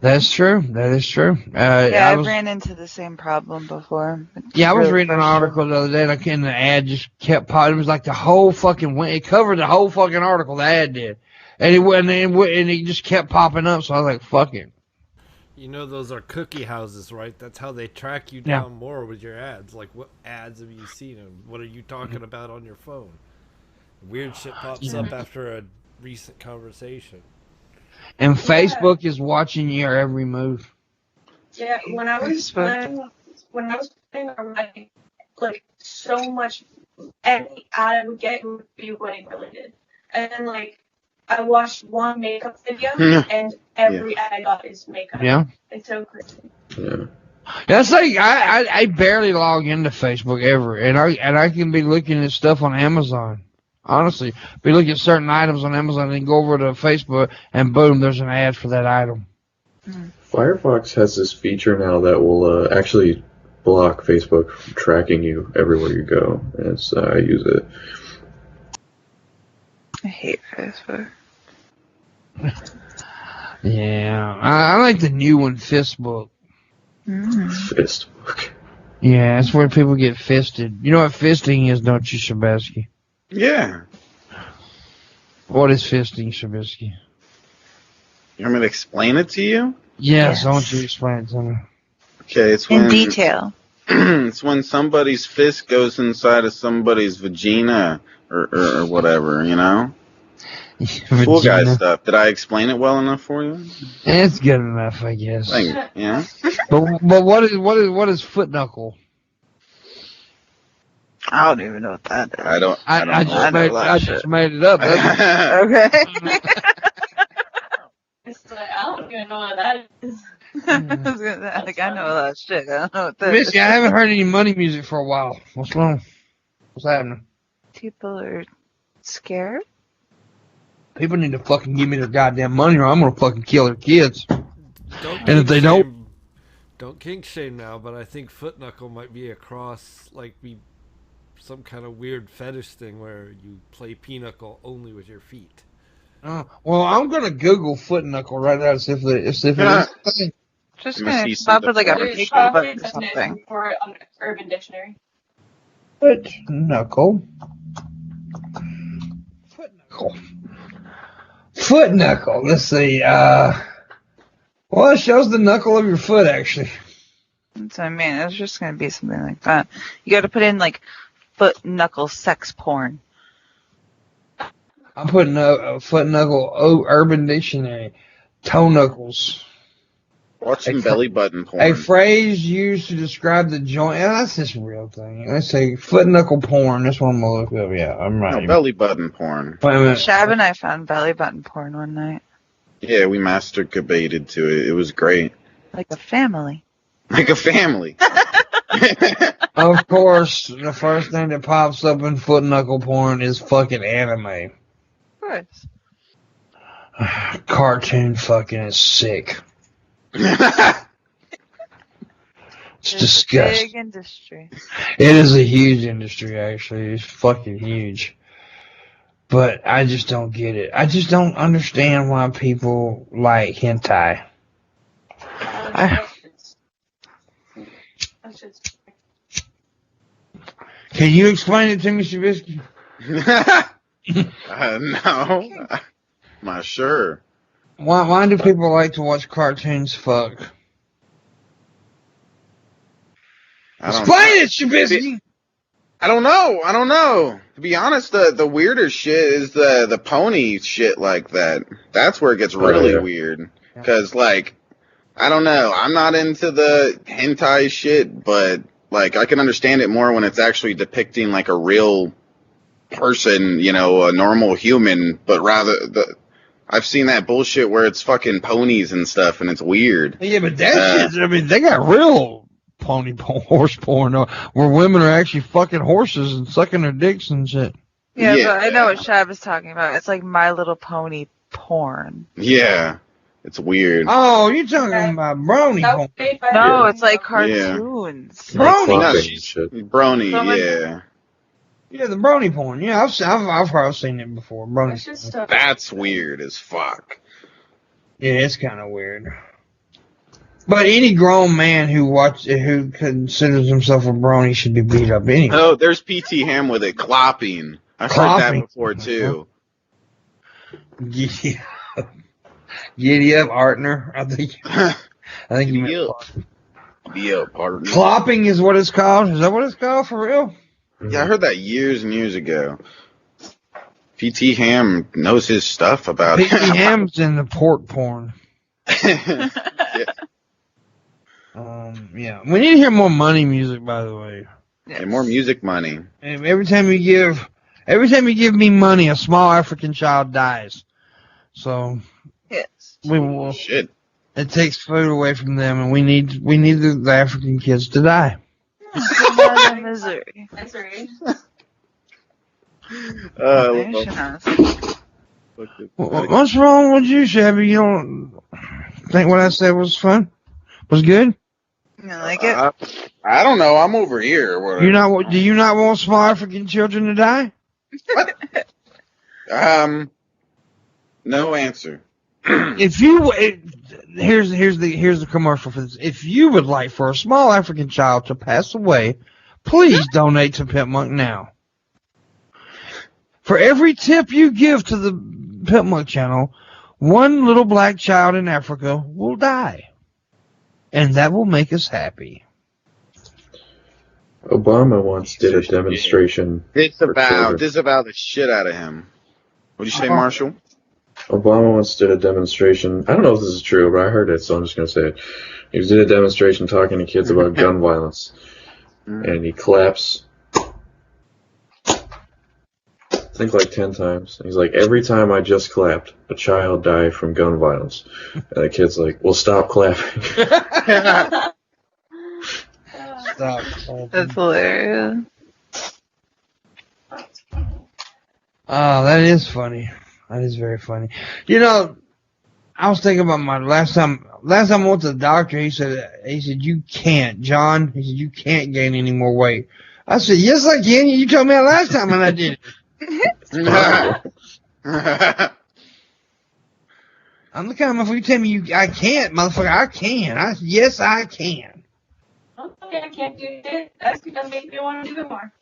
That's true. That is true. I've ran into the same problem before. I was reading an article the other day, and the ad just kept popping. It was like the whole fucking, it covered the whole fucking article, the ad did. And it just kept popping up, so I was like, fuck it. You know those are cookie houses, right? That's how they track you down more with your ads. Like, what ads have you seen, and what are you talking about on your phone? Weird shit pops up after a recent conversation. And Facebook is watching your every move. Yeah, when I was playing already, like, so much, any ad I would get would be wedding related. And then, like, I watched one makeup video, and every ad I got is makeup. Yeah. It's so crazy. Yeah. That's like, I barely log into Facebook ever, and I can be looking at stuff on Amazon. Honestly, we look at certain items on Amazon and go over to Facebook, and boom, there's an ad for that item. Firefox has this feature now that will actually block Facebook from tracking you everywhere you go. And I use it. I hate Facebook. Yeah, I like the new one, Fistbook. Fistbook. Yeah, that's where people get fisted. You know what fisting is, don't you, Shabisky? Yeah. What is fisting, Shabisky? You want me to explain it to you? Yes. I want you to explain it to me. Okay, it's when... In detail. It's when somebody's fist goes inside of somebody's vagina or whatever, you know? Cool guy stuff. Did I explain it well enough for you? It's good enough, I guess. Thank you. Yeah. But what is foot knuckle? I don't even know what that is. I just made it up. Okay. It's like, I don't even know what that is. I know a lot of shit. I don't know what that is. Missy, I haven't heard any money music for a while. What's wrong? What's happening? People are scared. People need to fucking give me their goddamn money, or I'm gonna fucking kill their kids. And if they don't kink shame now, but I think foot knuckle might be some kind of weird fetish thing where you play pinochle only with your feet. Well, I'm gonna Google foot knuckle right now to see if it is. Just Let me gonna see stop with like a There's pig probably or a something. definition for it on Urban Dictionary. Foot knuckle. Foot knuckle. Foot knuckle. Let's see. Well, it shows the knuckle of your foot actually. So I mean, it's just gonna be something like that. You got to put in like foot knuckle sex porn. I'm putting foot knuckle Urban Dictionary. Toe knuckles. Watch some belly button porn. A phrase used to describe the joint. Yeah, that's just a real thing. Let's say foot knuckle porn. That's what I'm gonna look up. Yeah, I'm right. No, belly button porn. Wait a minute. Shab and I found belly button porn one night. Yeah, we masturbated to it. It was great. Like a family. Like a family. Of course, the first thing that pops up in foot knuckle porn is fucking anime. Of course. Cartoon fucking is sick. It's It's a disgusting. big industry. It is a huge industry, actually. It's fucking huge. But I just don't get it. I just don't understand why people like hentai. That's just Can you explain it to me, Shabisky? No. I'm not sure. Why do people like to watch cartoons fuck? Explain it, Shabisky! I don't know. To be honest, the weirder shit is the pony shit like that. That's where it gets really weird. Cause like, I don't know. I'm not into the hentai shit, but like I can understand it more when it's actually depicting like a real person, you know, a normal human, but rather I've seen that bullshit where it's fucking ponies and stuff and it's weird. Yeah, but that shit, I mean, they got real pony horse porn where women are actually fucking horses and sucking their dicks and shit. Yeah, but I know what Shab is talking about. It's like My Little Pony porn. Yeah. It's weird. Oh, you're talking about brony porn. No, it's like cartoons. Brony, yeah. Yeah, the brony porn. Yeah, I've seen it before. Brony. That's weird as fuck. Yeah, it's kind of weird. But any grown man who considers himself a brony should be beat up anyway. Oh, there's PT Ham with it. Clopping. I've heard that before too. Yeah. Giddy up, Artner. I think you meant Yeah, partner. Clopping is what it's called. Is that what it's called for real? Yeah, I heard that years and years ago. PT Ham knows his stuff about it. PT Ham's in the pork porn. Yeah. Yeah. We need to hear more money music, by the way. And more music money. And every time you give me money, a small African child dies. So yes, we will. Shit. It takes food away from them, and we need the African kids to die. Misery. What's wrong with you, Shabby? You don't think what I said was fun? Was good? You like it? I don't know. I'm over here. Or whatever. Do you not want small African children to die? No answer. Here's the commercial for this. If you would like for a small African child to pass away, please donate to Pimpmunk now. For every tip you give to the Pimpmunk channel, one little black child in Africa will die. And that will make us happy. Obama once did a demonstration. Disavow the shit out of him. What'd you say, Marshall? Obama once did a demonstration. I don't know if this is true, but I heard it, so I'm just going to say it. He did a demonstration talking to kids about gun violence. And he claps, I think like 10 times. He's like, every time I just clapped, a child died from gun violence. And the kid's like, well, stop clapping. Stop. That's hilarious. Oh, that is funny. That is very funny. You know, I was thinking about my last time I went to the doctor. He said, you can't, John. He said, you can't gain any more weight. I said, yes, I can. You told me that last time, and I did it. I'm the kind of motherfucker you tell me I can't, motherfucker. I can. Yes, I can. Okay, I can't do it. That's gonna make me want to do it more.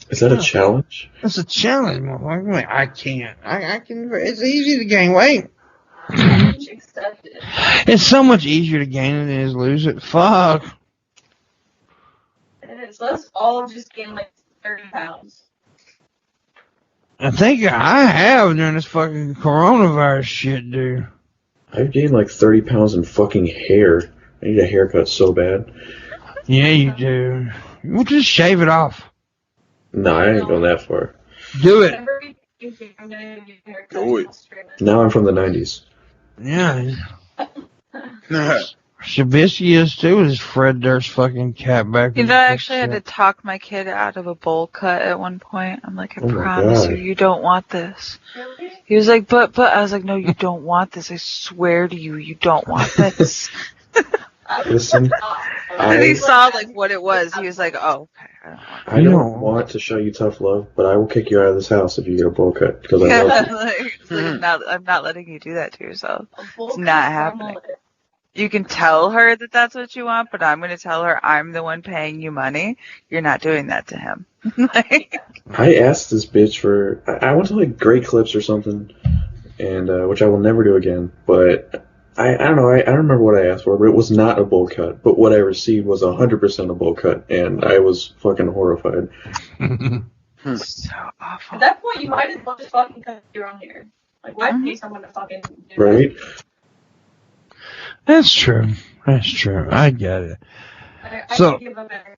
Is that a challenge? That's a challenge, motherfucker. Like, I can't. I can. It's easy to gain weight. Challenge accepted. It's so much easier to gain it than it is lose it. Fuck. It is. Let's all just gain like 30 pounds. I think I have during this fucking coronavirus shit, dude. I've gained like 30 pounds in fucking hair. I need a haircut so bad. Yeah, you do. We'll just shave it off. No, I ain't going that far. Do it. I'm gonna get a haircut. Do it. Now I'm from the 90s. Yeah. Shabisky is too, with his Fred Durst fucking cat back. You know, I actually had to talk my kid out of a bowl cut at one point. I'm like, I promise you don't want this. Really? He was like, but, I was like, no, you don't want this. I swear to you, you don't want this. Listen, And he saw like what it was. He was like, oh, okay. I don't want to show you tough love, but I will kick you out of this house if you get a bowl cut because I love you. I'm not letting you do that to yourself. It's not happening. You can tell her that that's what you want, but I'm going to tell her I'm the one paying you money. You're not doing that to him. I asked this bitch for. I went to like Great Clips or something, and which I will never do again. But I don't know. I don't remember what I asked for, but it was not a bowl cut. But what I received was 100% a bowl cut, and I was fucking horrified. So awful. At that point, you might as well just fucking cut your own hair. Like, why pay someone to fucking do that? Right? That's true. That's true. I get it. I So- could give a better.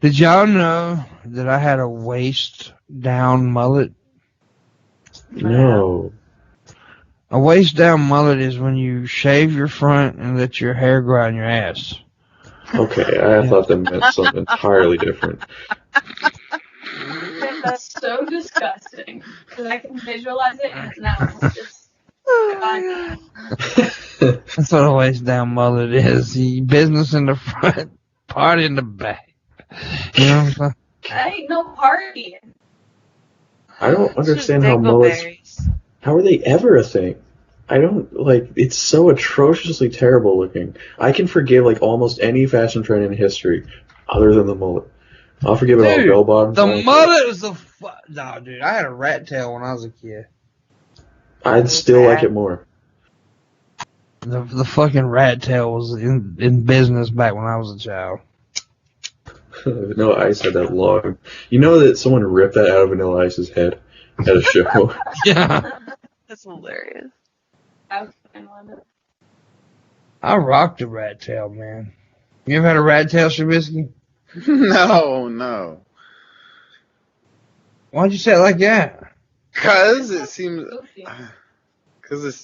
Did y'all know that I had a waist down mullet? No. A waist down mullet is when you shave your front and let your hair grow on your ass. Okay, I thought that meant something entirely different. That's so disgusting. Because I can visualize it, and now it's just. That's what a waist down mullet is. Business in the front, party in the back. You know what I'm saying? That ain't no party. I don't understand how mullets. How are they ever a thing? I don't like. It's so atrociously terrible looking. I can forgive like almost any fashion trend in history, other than the mullet. I'll forgive it all. Dude, Bell bottoms. The mullet was no, dude. I had a rat tail when I was a kid. I'd still like it more. The fucking rat tail was in business back when I was a child. Vanilla Ice had that long. You know that someone ripped that out of Vanilla Ice's head at a show? Yeah. That's hilarious. I rocked a rat tail, man. You ever had a rat tail, Shabisky? No. Why'd you say it like that? Cause it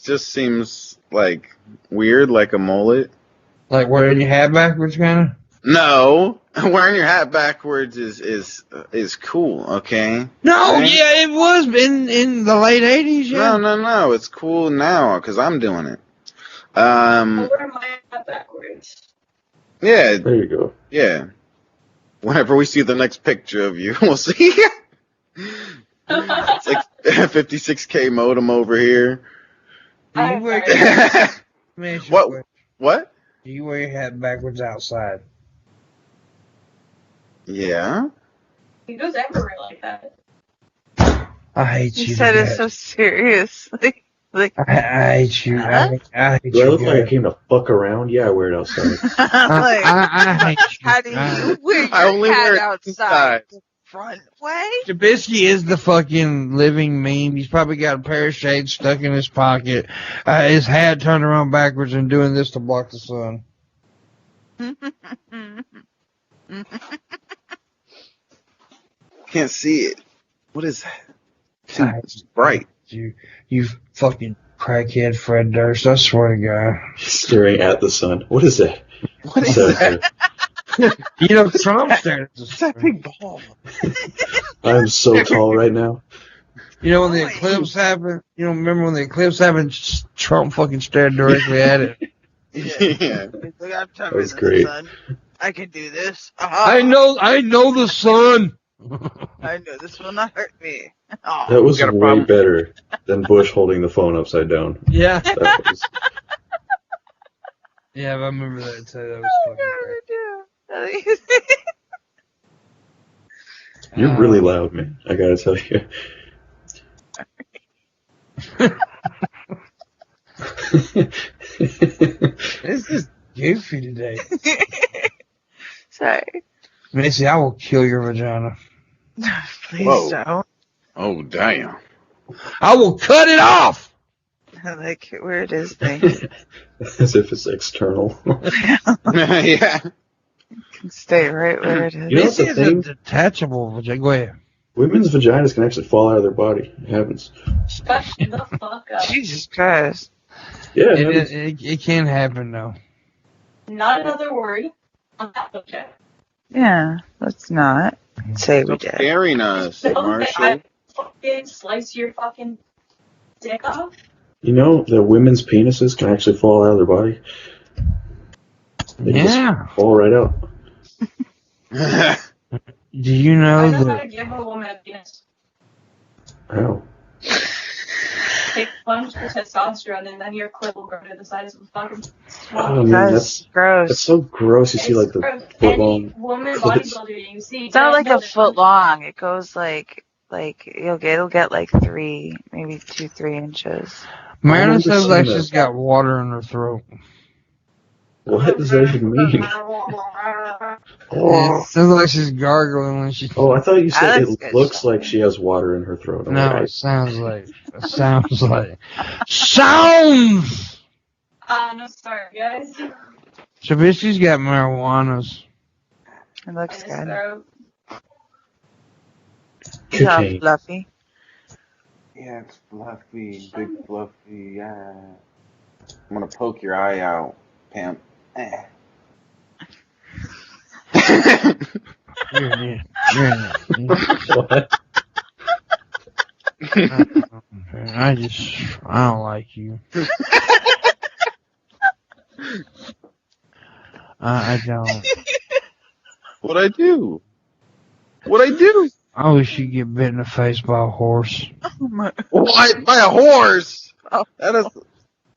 just seems like weird, like a mullet. Like wearing your hat backwards, kind of? No, wearing your hat backwards is cool. Okay. No, okay? yeah, it was in the late 80s. Yeah. No, it's cool now because I'm doing it. I wear my hat backwards. Yeah. There you go. Yeah. Whenever we see the next picture of you, we'll see. It's like 56K modem over here. Do you wear your hat? What? Do you wear your hat backwards outside? Yeah. He goes everywhere like that. I hate you. You said it so seriously. Like, I hate you. I hate Do you. I look like I came to fuck around? Yeah, I wear it outside. I hate you. how do you wear your I only hat wear it outside? inside. The front way? Shabisky is the fucking living meme. He's probably got a pair of shades stuck in his pocket, his hat turned around backwards, and doing this to block the sun. Can't see it. What is that? It's bright. You fucking crackhead Fred Durst. I swear to God. Staring at the sun. What is that? What is that? You know, Trump stared at the What's that big ball? I'm so tall right now. You know when the eclipse happened? You know, remember when the eclipse happened? Trump fucking stared directly at it. Yeah. Like, I'm That was great. Son. I can do this. I know the sun. I know this will not hurt me. Oh, That was got a way problem? better than Bush holding the phone upside down. Yeah. That was, Yeah, I remember that too. That was fucking great. you're really loud, man. I gotta tell you. This is goofy today. Sorry. Missy, I will kill your vagina. Please Whoa. don't. Oh, damn. I will cut it off! I like it where it is, thing. As if it's external. Yeah. It can stay right where it is. You know what's Missy the is a thing? detachable vagina. Go ahead. Women's vaginas can actually fall out of their body. It happens. Shut the fuck up. Jesus Christ. Yeah, it happens. It can happen, though. Not another word on that subject. Yeah, let's not say we Stop did. scaring us, No, Marshall. I fucking slice your fucking dick off. You know that women's penises can actually fall out of their body? They can Yeah. just fall right out. Do you I know know how that? to give a woman a penis. How? Take a bunch of testosterone and then your clit will grow to the size of a fucking Oh, man, That's gross. that's so gross. You see, like, the gross. foot Any long. woman clits. bodybuilder you see. It's not like a build it. foot long. It goes like it'll get like 3, maybe 2-3 inches. Marina remember sounds seeing like that. she's got water in her throat. What does that even mean? It sounds like she's gargling when she. Oh, I thought you said Alex it gets looks shot. like she has water in her throat. I'm No, like, it sounds like. It sounds like. Sounds! No, sorry, guys. Shabisky's got marijuanas. It looks In his good. throat. He's all cocaine. fluffy. Yeah, it's fluffy, big fluffy, yeah. I'm gonna poke your eye out, pimp. Eh. You're in it. You're in it. What? I don't like you. I don't. What'd I do? What'd I do? I wish you'd get bit in the face by a horse. Oh my. What? By a horse? Oh. That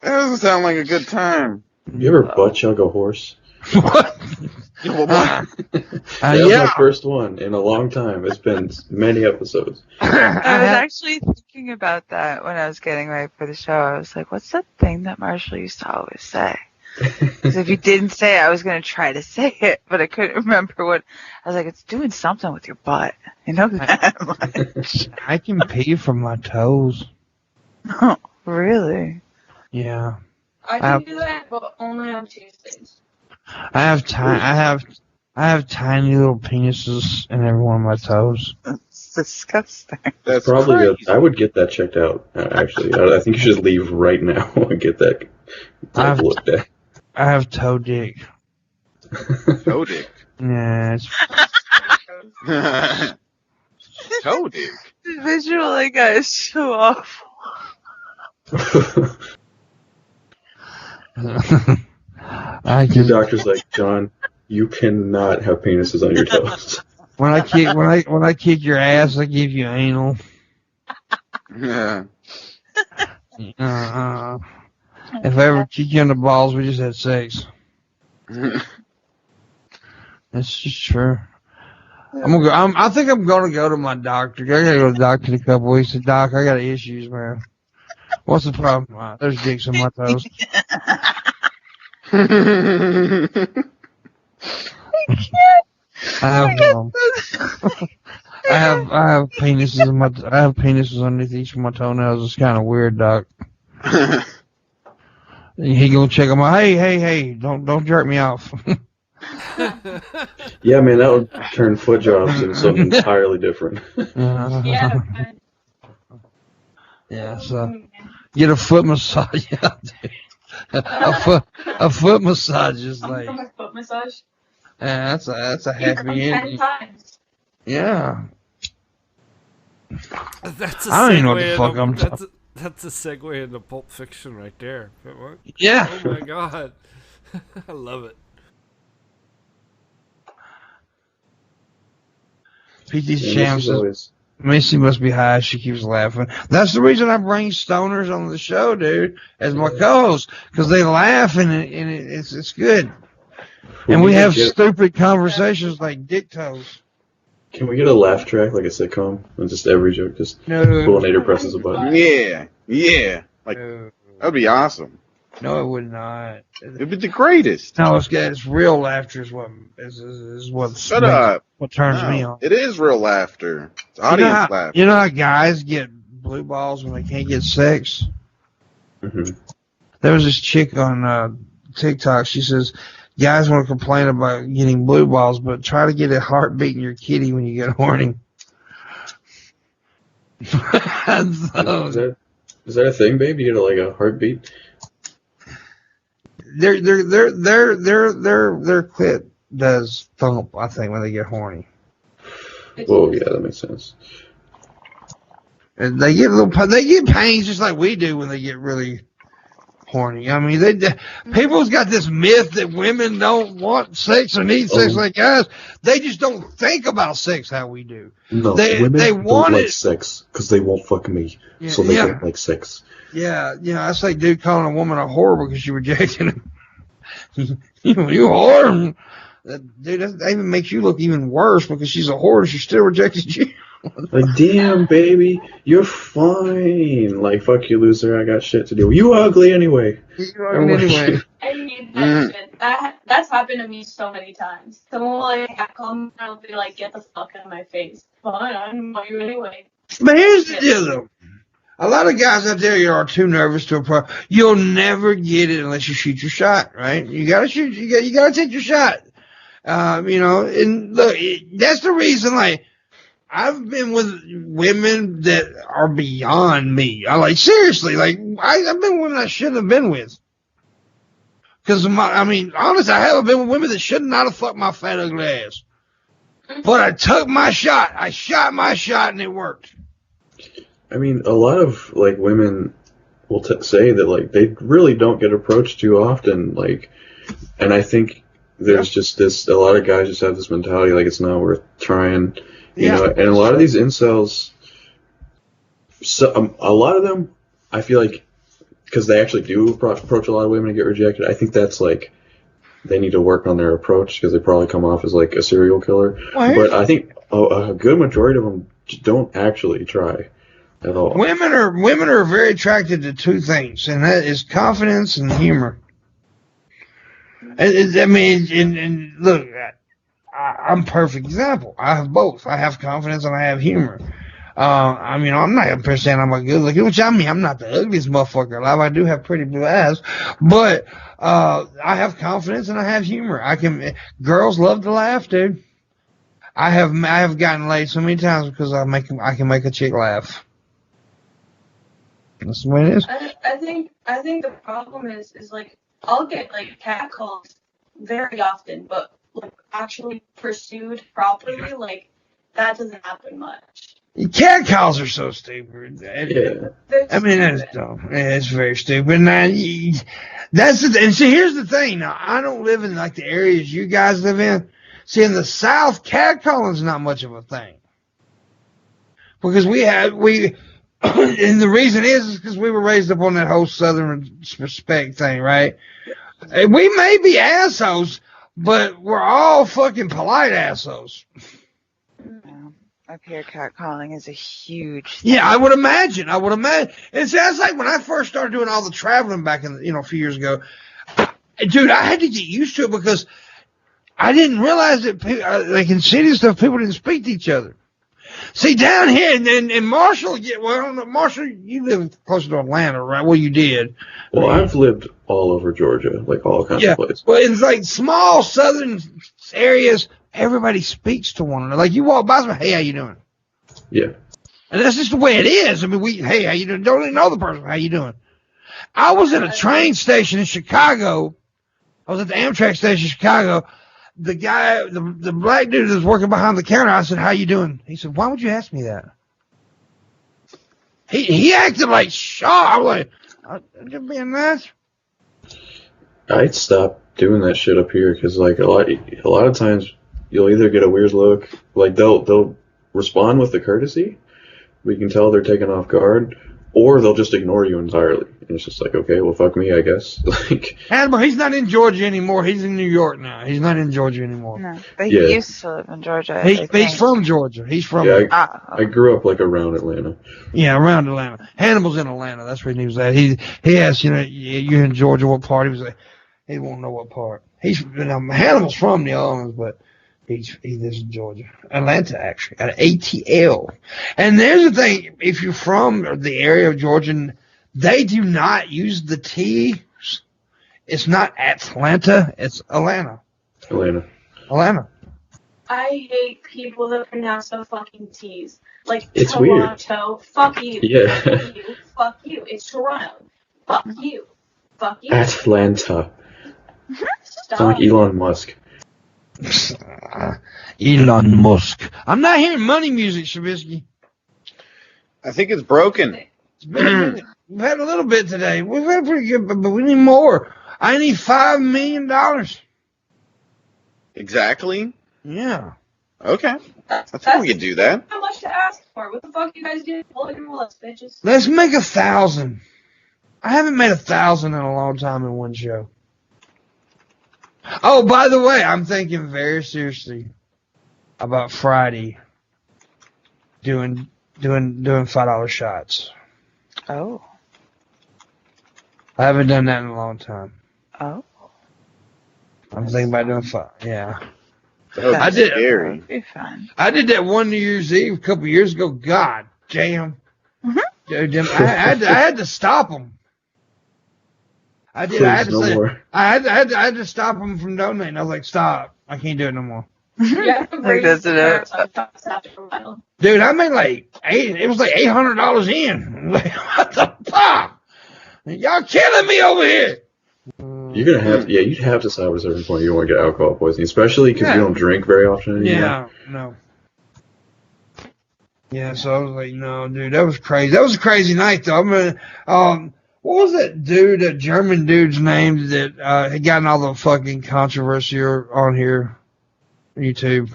doesn't sound like a good time. You ever butt chug a horse? What? That was Yeah. my first one in a long time. It's been many episodes. I was actually thinking about that when I was getting ready for the show. I was like, what's that thing that Marshall used to always say? Because if he didn't say it, I was going to try to say it, but I couldn't remember what. I was like, it's doing something with your butt. You know that? I can pee from my toes. Oh, really? Yeah. I can do that, but only on Tuesdays. I have tiny little penises in every one of my toes. It's disgusting. That's Probably crazy. good. I would get that checked out, actually. I think you should leave right now and get that looked at. I have toe dick. Toe dick. Yeah, it's Toe dick. The visual I got is so awful. I Your can, doctor's like, John, you cannot have penises on your toes. when I kick your ass, I give you anal. Yeah. If I ever kick you in the balls, we just had sex. That's just true. I think I'm gonna go to my doctor. I gotta go to the doctor in a couple weeks. Say, Doc, I got issues, man. What's the problem? There's dicks on my toes. I have penises in I have penises underneath each of my toenails. It's kind of weird, Doc. He gonna check them out. Hey, don't jerk me off. Yeah, man, that would turn foot jobs into something entirely different. Yeah. Yeah, so get a foot massage. a foot massage is like, From a foot massage. yeah, that's a You come happy 10 ending. times. Yeah. That's a I don't even know what the segue fuck into- I'm That's a segue into Pulp Fiction right there. What? Yeah. Oh my god. I love it. PT's Yeah, Champ Missy's says, always. Missy must be high. She keeps laughing. That's the reason I bring stoners on the show, dude, as my co-host, because they laugh and it's good. And we have stupid conversations like dick toes. Can we get a laugh track like a sitcom? And just every joke, just Booleanenator presses a button. Yeah. Like, that'd be awesome. No, it would not. It'd be the greatest. No, it's real laughter is what Shut up. What turns me on. It is real laughter. It's audience laughter. You know how guys get blue balls when they can't get sex? Mm-hmm. There was this chick on TikTok. She says, guys want to complain about getting blue balls, but try to get a heartbeat in your kitty when you get horny. Is that a thing, babe? You get a heartbeat? Their clit does thump, I think, when they get horny. Oh yeah, that makes sense. And they get pains just like we do when they get really horny. I mean, people's got this myth that women don't want sex or need sex like guys. They just don't think about sex how we do. No, women don't like sex because they won't fuck me, so they don't like sex. Yeah, that's like dude calling a woman a whore because she rejected him. you whore. Dude, that even makes you look even worse because she's a whore and she still rejected you. Like, damn, baby, you're fine. Like, fuck you, loser. I got shit to do. You ugly anyway. I mean, that's happened to me so many times. Someone will call me and I'll be like, get the fuck out of my face. Fine, I don't want you anyway. But here's the deal, though. A lot of guys out there are too nervous to apply. You'll never get it unless you shoot your shot, right? You gotta shoot. You gotta take your shot. And look, that's the reason. Like, I've been with women that are beyond me. Seriously. Like, I've been with women I shouldn't have been with. Because honestly, I have been with women that should not have fucked my fat ugly ass. But I took my shot. I shot my shot, and it worked. I mean, a lot of women will say that they really don't get approached too often. And I think there's just a lot of guys just have this mentality it's not worth trying. You know, and a lot of these incels, a lot of them, I feel like, because they actually do approach a lot of women and get rejected. I think that's they need to work on their approach because they probably come off as a serial killer. But I think a good majority of them don't actually try. At all. Women are very attracted to two things, and that is confidence and humor. And look, I'm a perfect example. I have both. I have confidence and I have humor. I'm not going to say I'm a good looking, which I'm not the ugliest motherfucker alive. I do have pretty blue eyes, but I have confidence and I have humor. Girls love to laugh, dude. I have gotten laid so many times because I can make a chick laugh. That's the way it is. I think the problem is I'll get catcalls very often, but actually pursued properly, that doesn't happen much. Catcalls are so stupid. That's dumb. It's very stupid. Now, and see, here's the thing. Now, I don't live in the areas you guys live in. See, in the South, catcalling's not much of a thing because and the reason is because we were raised up on that whole Southern respect thing, right? We may be assholes, but we're all fucking polite assholes. Up here, catcalling is a huge thing. Yeah, I would imagine. It sounds like when I first started doing all the traveling back in, a few years ago, dude, I had to get used to it because I didn't realize that in city and stuff, people didn't speak to each other. See, down here, and in Marshall, Marshall, you live closer to Atlanta, right? Well, you did. Well, I've lived all over Georgia, all kinds of places. Well, it's small southern areas, everybody speaks to one another. You walk by someone, hey, how you doing? Yeah. And that's just the way it is. Hey, how you doing? Don't even know the person. How you doing? I was at a train station in Chicago. I was at the Amtrak station in Chicago. The guy, the black dude that was working behind the counter, I said, how you doing? He said, why would you ask me that? He acted like shocked. I was like, I'm just being nice. I'd stop doing that shit up here because a lot of times you'll either get a weird look, they'll respond with the courtesy, we can tell they're taken off guard, or they'll just ignore you entirely. And it's just like, okay, well, fuck me, I guess. Like, Hannibal, he's not in Georgia anymore. He's in New York now. He's not in Georgia anymore. No, but he used to live in Georgia. He's from Georgia. He's from. Yeah, I grew up like around Atlanta. Yeah, around Atlanta. Hannibal's in Atlanta. That's where he was at. He asked, you're in Georgia, what part? He was like, he won't know what part. Hannibal's from New Orleans, but he lives in Georgia. Atlanta, actually, at ATL. And there's the thing, if you're from the area of Georgia, they do not use the T. It's not Atlanta, it's Atlanta. Atlanta. I hate people that pronounce the fucking T's. Like, it's Toronto, weird. Fuck you. Yeah. Fuck you. It's Toronto. Fuck you. Fuck you. Atlanta. Stop. It's like Elon Musk. Elon Musk. I'm not hearing money music, Shabisky. I think it's broken. It's been a minute. We've had a little bit today. We've had pretty good, but we need more. I need $5 million. Exactly? Yeah. Okay. I think we could do that. How much to ask for? What the fuck you guys doing? Let's bitches. Let's make 1,000. I haven't made 1,000 in a long time in one show. Oh, by the way, I'm thinking very seriously about Friday doing $5 shots. Oh. I haven't done that in a long time. Oh. I'm thinking about doing 5. Yeah. I did. Scary. Be fun. I did that one New Year's Eve a couple years ago. God damn. Mm-hmm. Dude, I had to stop them. I did. I had to stop them from donating. I was like, stop. I can't do it no more. Yeah, that's it. Dude, I made it was like $800 in. Like, what the fuck? Y'all killing me over here. You're gonna have, you'd have to stop at a certain point. You don't want to get alcohol poisoning, especially because you don't drink very often anymore. Yeah, no. Yeah, so I was like, no, dude, that was crazy. That was a crazy night, though. What was that dude, that German dude's name that had gotten all the fucking controversy on here, YouTube,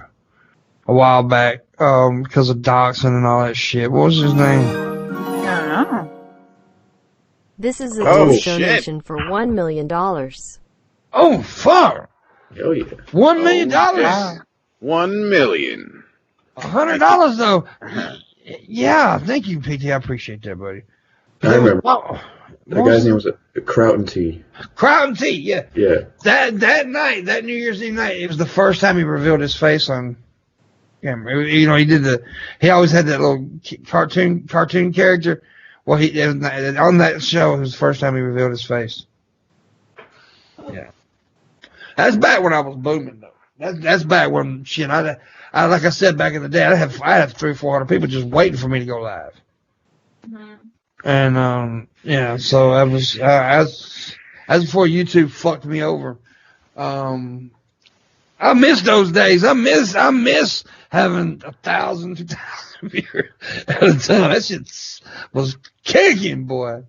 a while back, because of doxing and all that shit. What was his name? I don't know. This is a donation for $1 million. Oh, fuck. Oh, yeah. $1 million? Wow. 1 million. $100, though. Yeah, thank you, PT. I appreciate that, buddy. I remember. That guy's name was Kraut T. Kraut T, yeah. Yeah. That night, that New Year's Eve night, it was the first time he revealed his face on camera. He always had that little cartoon character. Well, on that show, it was the first time he revealed his face. Yeah. That's back when I was booming, though. That's back when, shit, I like I said back in the day, I'd have 300 or 400 people just waiting for me to go live. Mm-hmm. And, yeah, so I was, as before YouTube fucked me over. I miss those days. I miss having 1,000, 2,000 viewers at a time. That shit was kicking, boy.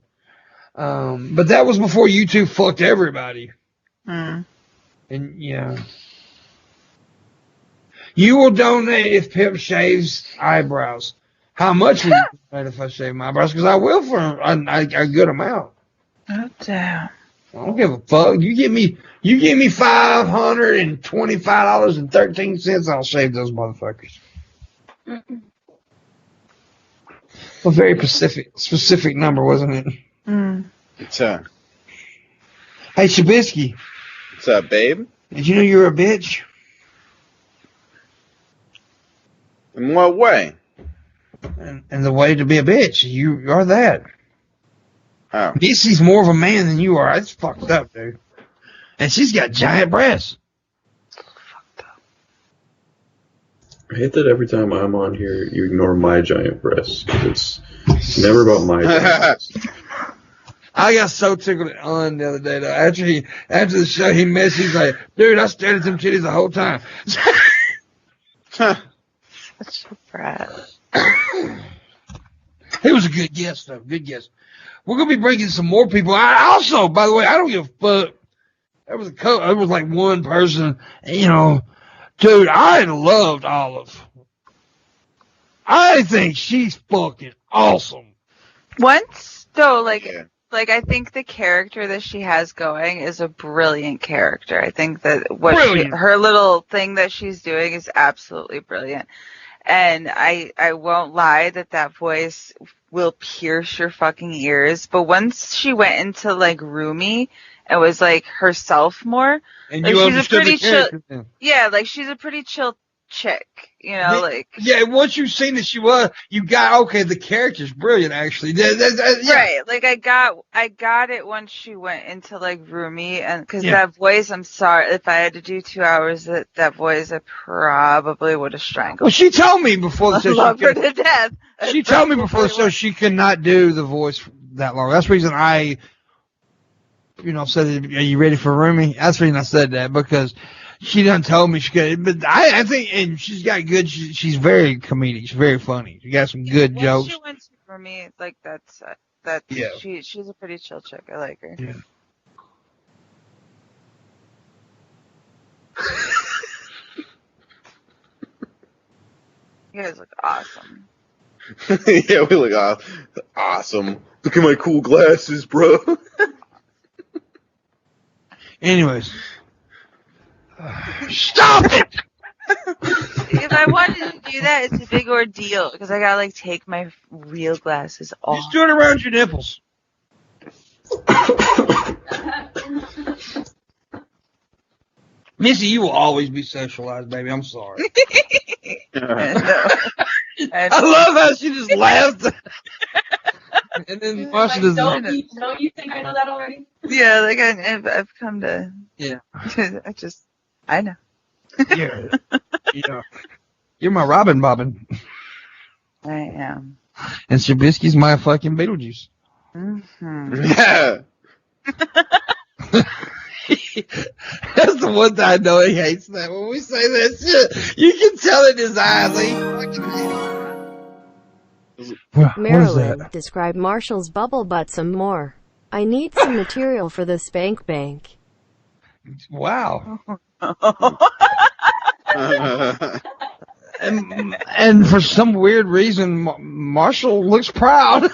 But that was before YouTube fucked everybody. Mm. And yeah. You will donate if Pip shaves eyebrows. How much will you donate if I shave my eyebrows? Because I will for a good amount. Oh, damn. I don't give a fuck. You give me $525.13, I'll shave those motherfuckers. Mm-mm. A very specific number, wasn't it? Mm. What's up? Hey, Shabisky. What's up, babe? Did you know you're a bitch? In what way? And the way to be a bitch, you are that. Oh. Missy's more of a man than you are. That's fucked up, dude. And she's got giant breasts. I hate that every time I'm on here, you ignore my giant breasts. It's never about my giant breasts. I got so tickled at Un the other day, though. After the show, he messaged, he's like, dude, I stared at them titties the whole time. Such a brat. He was a good guest, though. Good guest. We're going to be bringing some more people. I also, by the way, I don't give a fuck. There was like one person, dude, I loved Olive. I think she's fucking awesome. Once though, like I think the character that she has going is a brilliant character. I think that her little thing that she's doing is absolutely brilliant. And I won't lie that voice will pierce your fucking ears. But once she went into like Rumi and was like herself more, and like, you she's a pretty chill. Then. Yeah, like she's a pretty chill chick. You know, once you've seen that she was, you got the character's brilliant actually. Right, like I got it once she went into like Rumi, and because that voice, I'm sorry, if I had to do 2 hours that voice, I probably would have strangled. Well, she told me before the show. I love her to death. She told me before the show she could not do the voice that long. That's the reason I, said, "Are you ready for Rumi?" That's the reason I said that, because she done told me she could, but I think, and she's got good. She's very comedic. She's very funny. She got some good jokes. She went for me, like that's. Yeah. She's a pretty chill chick. I like her. Yeah. You guys look awesome. Yeah, we look awesome. Look at my cool glasses, bro. Anyways. Stop it! If I wanted to do that, it's a big ordeal because I gotta take my real glasses off. Just do it around your nipples. Missy, you will always be sexualized, baby. I'm sorry. I love how she just laughed. And then Marsha doesn't. Don't you think I know that already? Yeah, like I've come to. Yeah. I know. Yeah. You're my Robin Bobbin. I am. And Shabisky's my fucking Beetlejuice. Mm-hmm. Yeah. That's the one thing I know he hates that. When we say that shit, you can tell in his eyes. He fucking hates it. Marilyn, describe Marshall's bubble butt some more. I need some material for the spank bank. Wow. and for some weird reason, Marshall looks proud.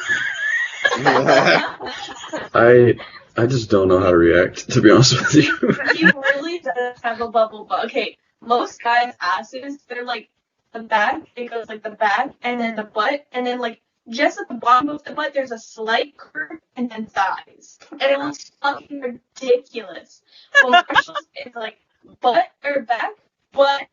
I just don't know how to react, to be honest with you. He really does have a bubble butt. Okay, most guys' asses, they're like the back, it goes like the back, and then the butt, and then like just at the bottom of the butt, there's a slight curve, and then thighs. And it looks fucking ridiculous. Well, Marshall's is like butt or back, butt,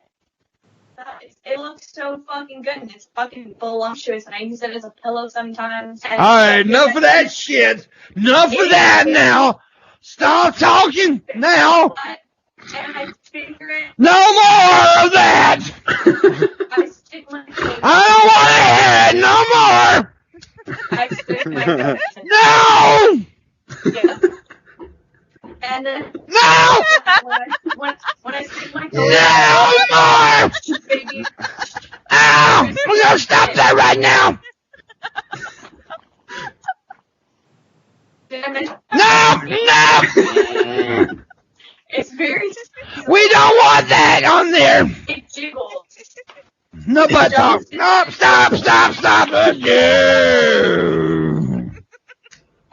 thighs. It looks so fucking good, and it's fucking voluptuous, and I use it as a pillow sometimes. Alright, enough of that shit. Enough of that now. Stop talking now. And I figure it. No more of that. I stick my I don't want to hear it no more. I stick my No. Yeah. And then No. when I stick my No more. baby. Ow! We're gonna stop that right now. Did I mention? No. It's very. We don't want that on there. It jiggles. No butt talk. No, stop. No.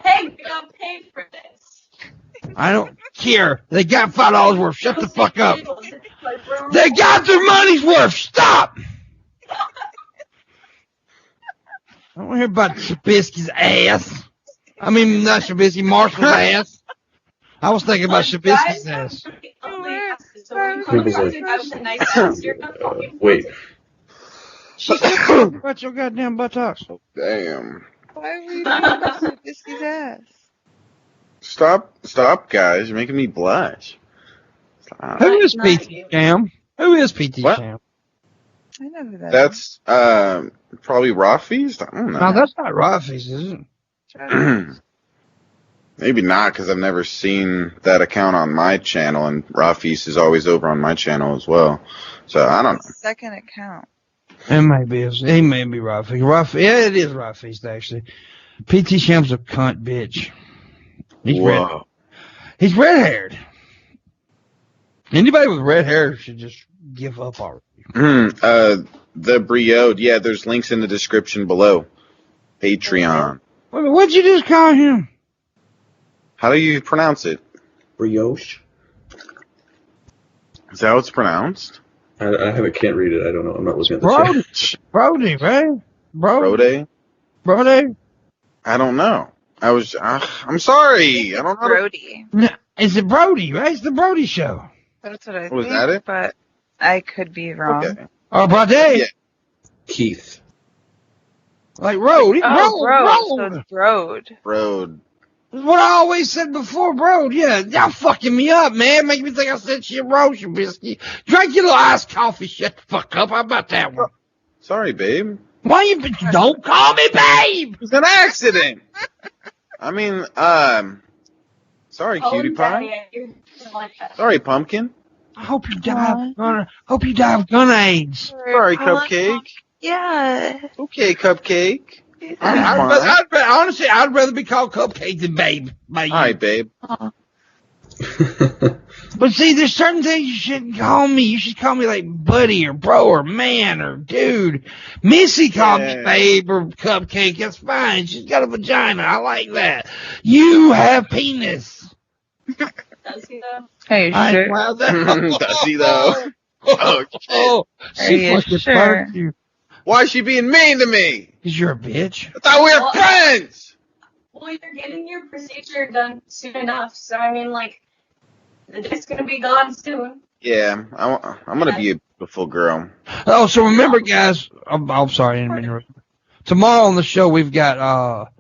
Hey, we got paid for this. I don't care. They got $5 worth. Shut the fuck up. They got their money's worth. Stop. I don't want to hear about Shabisky's ass. I mean, not Shabisky, Marshall's ass. I was thinking about Shabisky's ass. Wait. She's talking about your goddamn buttocks. Damn. Why are we talking about Shabisky's ass? Stop, guys! You're making me blush. Stop. Who is PT Sham? Who is PT What? Sham? I know who that That's probably Raw Feast. I don't know. No, that's not Rafi's, is it? Maybe not, because I've never seen that account on my channel, and Raw Feast is always over on my channel as well. So I don't know. Second account. It may be. He may be Rafi. Yeah, it is Rafi's actually. PT Sham's a cunt bitch. Whoa. He's red-haired. Anybody with red hair should just give up already. The Briode. Yeah, there's links in the description below. Patreon. What'd you just call him? How do you pronounce it? Brioche. Is that how it's pronounced? I can't read it. I don't know. I'm not looking at the Brody. chat. Brody, right? Brode? Brody? I don't know. I'm sorry. I don't know. Brody. No, it's the Brody, right? It's the Brody show. That's what I Was think, that it? but I could be wrong. Okay. Oh, Brody. Yeah. Keith. Like road. Oh, road. so it's Brode. Road. That's what I always said before, bro. Yeah, y'all fucking me up, man. Make me think I said shit wrong, Shabisky. Drink your little iced coffee. Shut the fuck up. How about that one? Sorry, babe. Why you don't call me babe? It's an accident. I mean, sorry, cutie pie. Sorry, pumpkin. I hope you die of gun AIDS. Sorry, cupcake. Yeah. Okay, cupcake. Honestly, I'd rather be called Cupcake than Babe. By you. All right, babe. But see, there's certain things you shouldn't call me. You should call me like buddy or bro or man or dude. Missy called me Babe or Cupcake. That's fine. She's got a vagina. I like that. You have penis. Does he though? Are you sure? Wow, Does he though? Oh, shit. Are you sure? You. Why is she being mean to me? Because you're a bitch. I thought we were friends. Well, you're getting your procedure done soon enough, so I mean, like, the dick's gonna be gone soon. Yeah, I'm gonna be a beautiful girl. Oh, so remember, guys. I'm sorry. I didn't mean to interrupt. Tomorrow on the show, we've got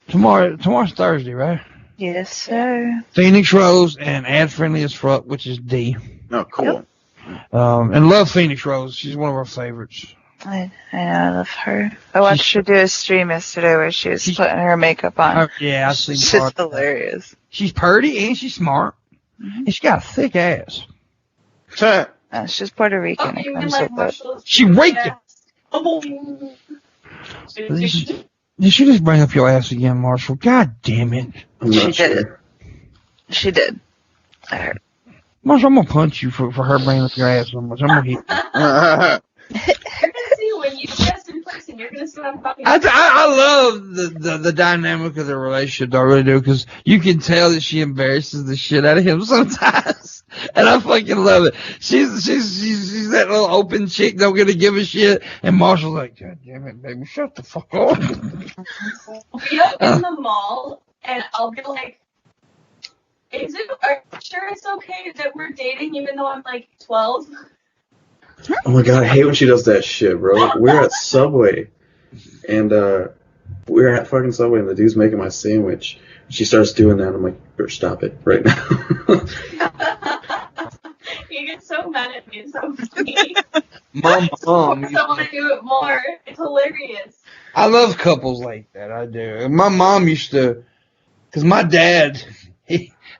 tomorrow's Thursday, right? Yes, sir. Phoenix Rose and Ad Friendly as Fuck, which is D. Oh, cool. And love Phoenix Rose. She's one of our favorites. I know, I love her. I watched her do a stream yesterday where she was putting her makeup on. Yeah, I see. It's just hilarious. She's pretty and she's smart. Mm-hmm. And she's got a thick ass. She's Puerto Rican. Okay, I'm you so like glad. Marshall's. She raked it. Oh. Did she just bring up your ass again, Marshall? God damn it. I'm not sure. She did. I heard. Marshall, I'm gonna punch you for her bringing up your ass so much. I'm gonna hit you. You're gonna see when you guess in person. You're gonna see what I'm talking about. I love the dynamic of their relationship. I really do, because you can tell that she embarrasses the shit out of him sometimes, and I fucking love it. She's that little open chick, don't get to give a shit, and Marshall's like, God damn it, baby, shut the fuck up. We'll be up in the mall, and I'll be like, are you sure it's okay that we're dating even though I'm like 12? Oh my god, I hate when she does that shit, bro. We're at Subway, and we're at fucking Subway, and the dude's making my sandwich. She starts doing that, and I'm like, stop it right now. You get so mad at me. It's so funny. My mom. I want to do it more. It's hilarious. I love couples like that. I do. My mom used to, because my dad,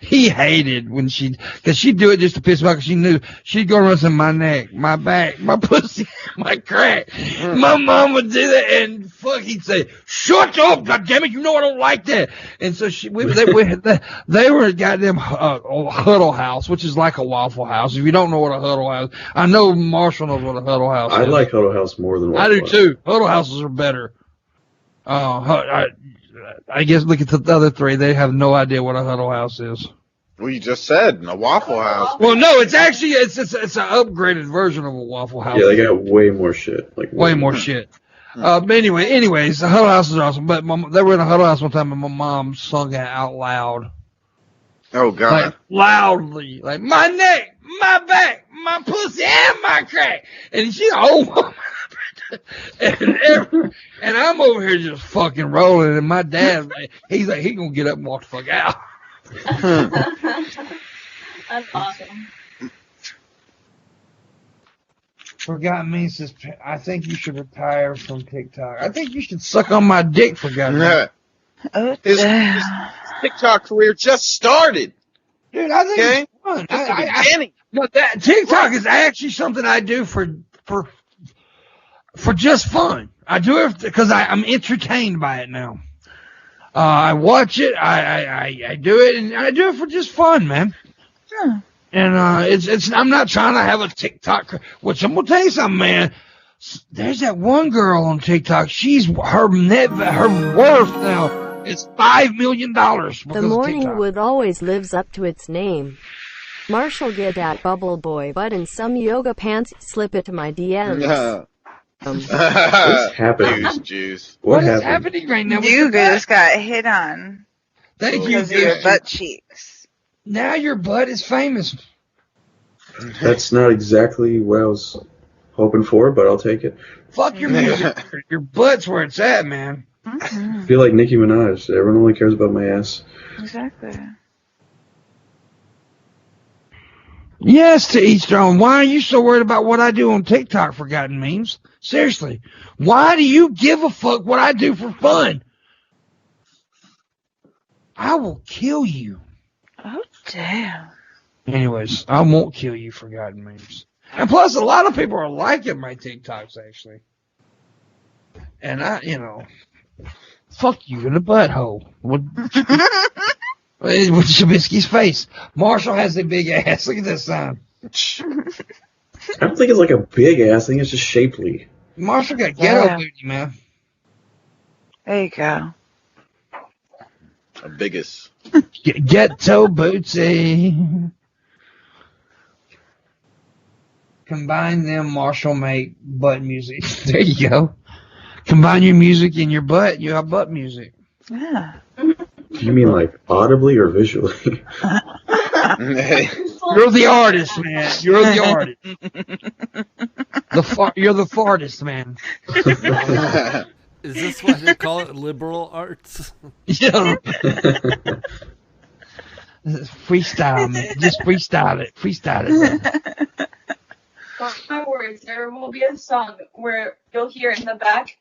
he hated when because she'd do it just to piss me off, because she knew she'd go wrestling my neck, my back, my pussy, my crack. My mom would do that, and he'd say, shut up, goddammit, you know I don't like that. And so they were at goddamn Huddle House, which is like a Waffle House. If you don't know what a Huddle House, I know Marshall knows what a Huddle House is. I like Huddle House more than Waffle House. I do too. Huddle Houses are better. I guess look at the other three. They have no idea what a Huddle House is. Well, you just said a Waffle House. Well, no, it's actually it's an upgraded version of a Waffle House. Yeah, they got way more shit. Like way more shit. But anyways, the Huddle House is awesome. But they were in a Huddle House one time, and my mom sung it out loud. Oh God! Like loudly, like my neck, my back, my pussy, and my crack. And she's an old woman. and I'm over here just fucking rolling, and my dad, he's like, he gonna get up and walk the fuck out. That's awesome. Forgot me says, I think you should retire from TikTok. I think you should suck on my dick, for God's sake. His TikTok career just started. Dude, I think it's fun. That TikTok is actually something I do for just fun. I do it because I'm entertained by it now. I watch it, I do it, and I do it for just fun, man. Yeah. And I'm not trying to have a TikTok, which I'm gonna tell you something, man. There's that one girl on TikTok. Her worth now is $5 million. The Morning Wood always lives up to its name. Marshall, get that bubble boy butt in some yoga pants. Slip it to my DMs. What's happening? Juice. What is happening right now? You just got hit on. Thank you, Because of your butt cheeks. Now your butt is famous. That's not exactly what I was hoping for, but I'll take it. Fuck your music. Your butt's where it's at, man. I feel like Nicki Minaj. Everyone only cares about my ass. Exactly. Yes, to each their own. Why are you so worried about what I do on TikTok, forgotten memes? Seriously. Why do you give a fuck what I do for fun? I will kill you. Oh, damn. Anyways, I won't kill you, forgotten memes. And plus, a lot of people are liking my TikToks, actually. And fuck you in the butthole. With Shabisky's face. Marshall has a big ass. Look at that sign. I don't think it's like a big ass. I think it's just shapely. Marshall got ghetto booty, man. There you go. The biggest. Ghetto booty. Combine them, Marshall make butt music. There you go. Combine your music and your butt, you have butt music. Yeah. Do you mean like audibly or visually? You're the artist, man. You're the artist. You're the fartist, man. Is this why they call it liberal arts? Yeah. Freestyle, man. Just freestyle it. Freestyle it, man. Mark my words, there will be a song where you'll hear in the back,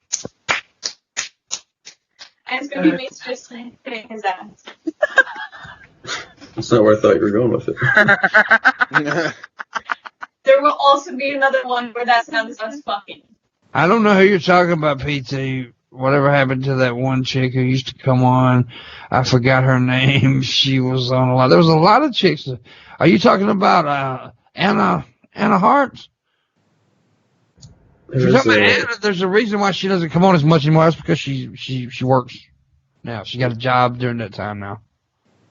and it's gonna be me just like hitting his ass. That's not where I thought you were going with it. There will also be another one where that sounds us fucking. I don't know who you're talking about, PT. Whatever happened to that one chick who used to come on? I forgot her name. She was on a lot. There was a lot of chicks. Are you talking about Anna Hart? If you're talking about Anna, there's a reason why she doesn't come on as much anymore. That's because she works now. She got a job during that time now.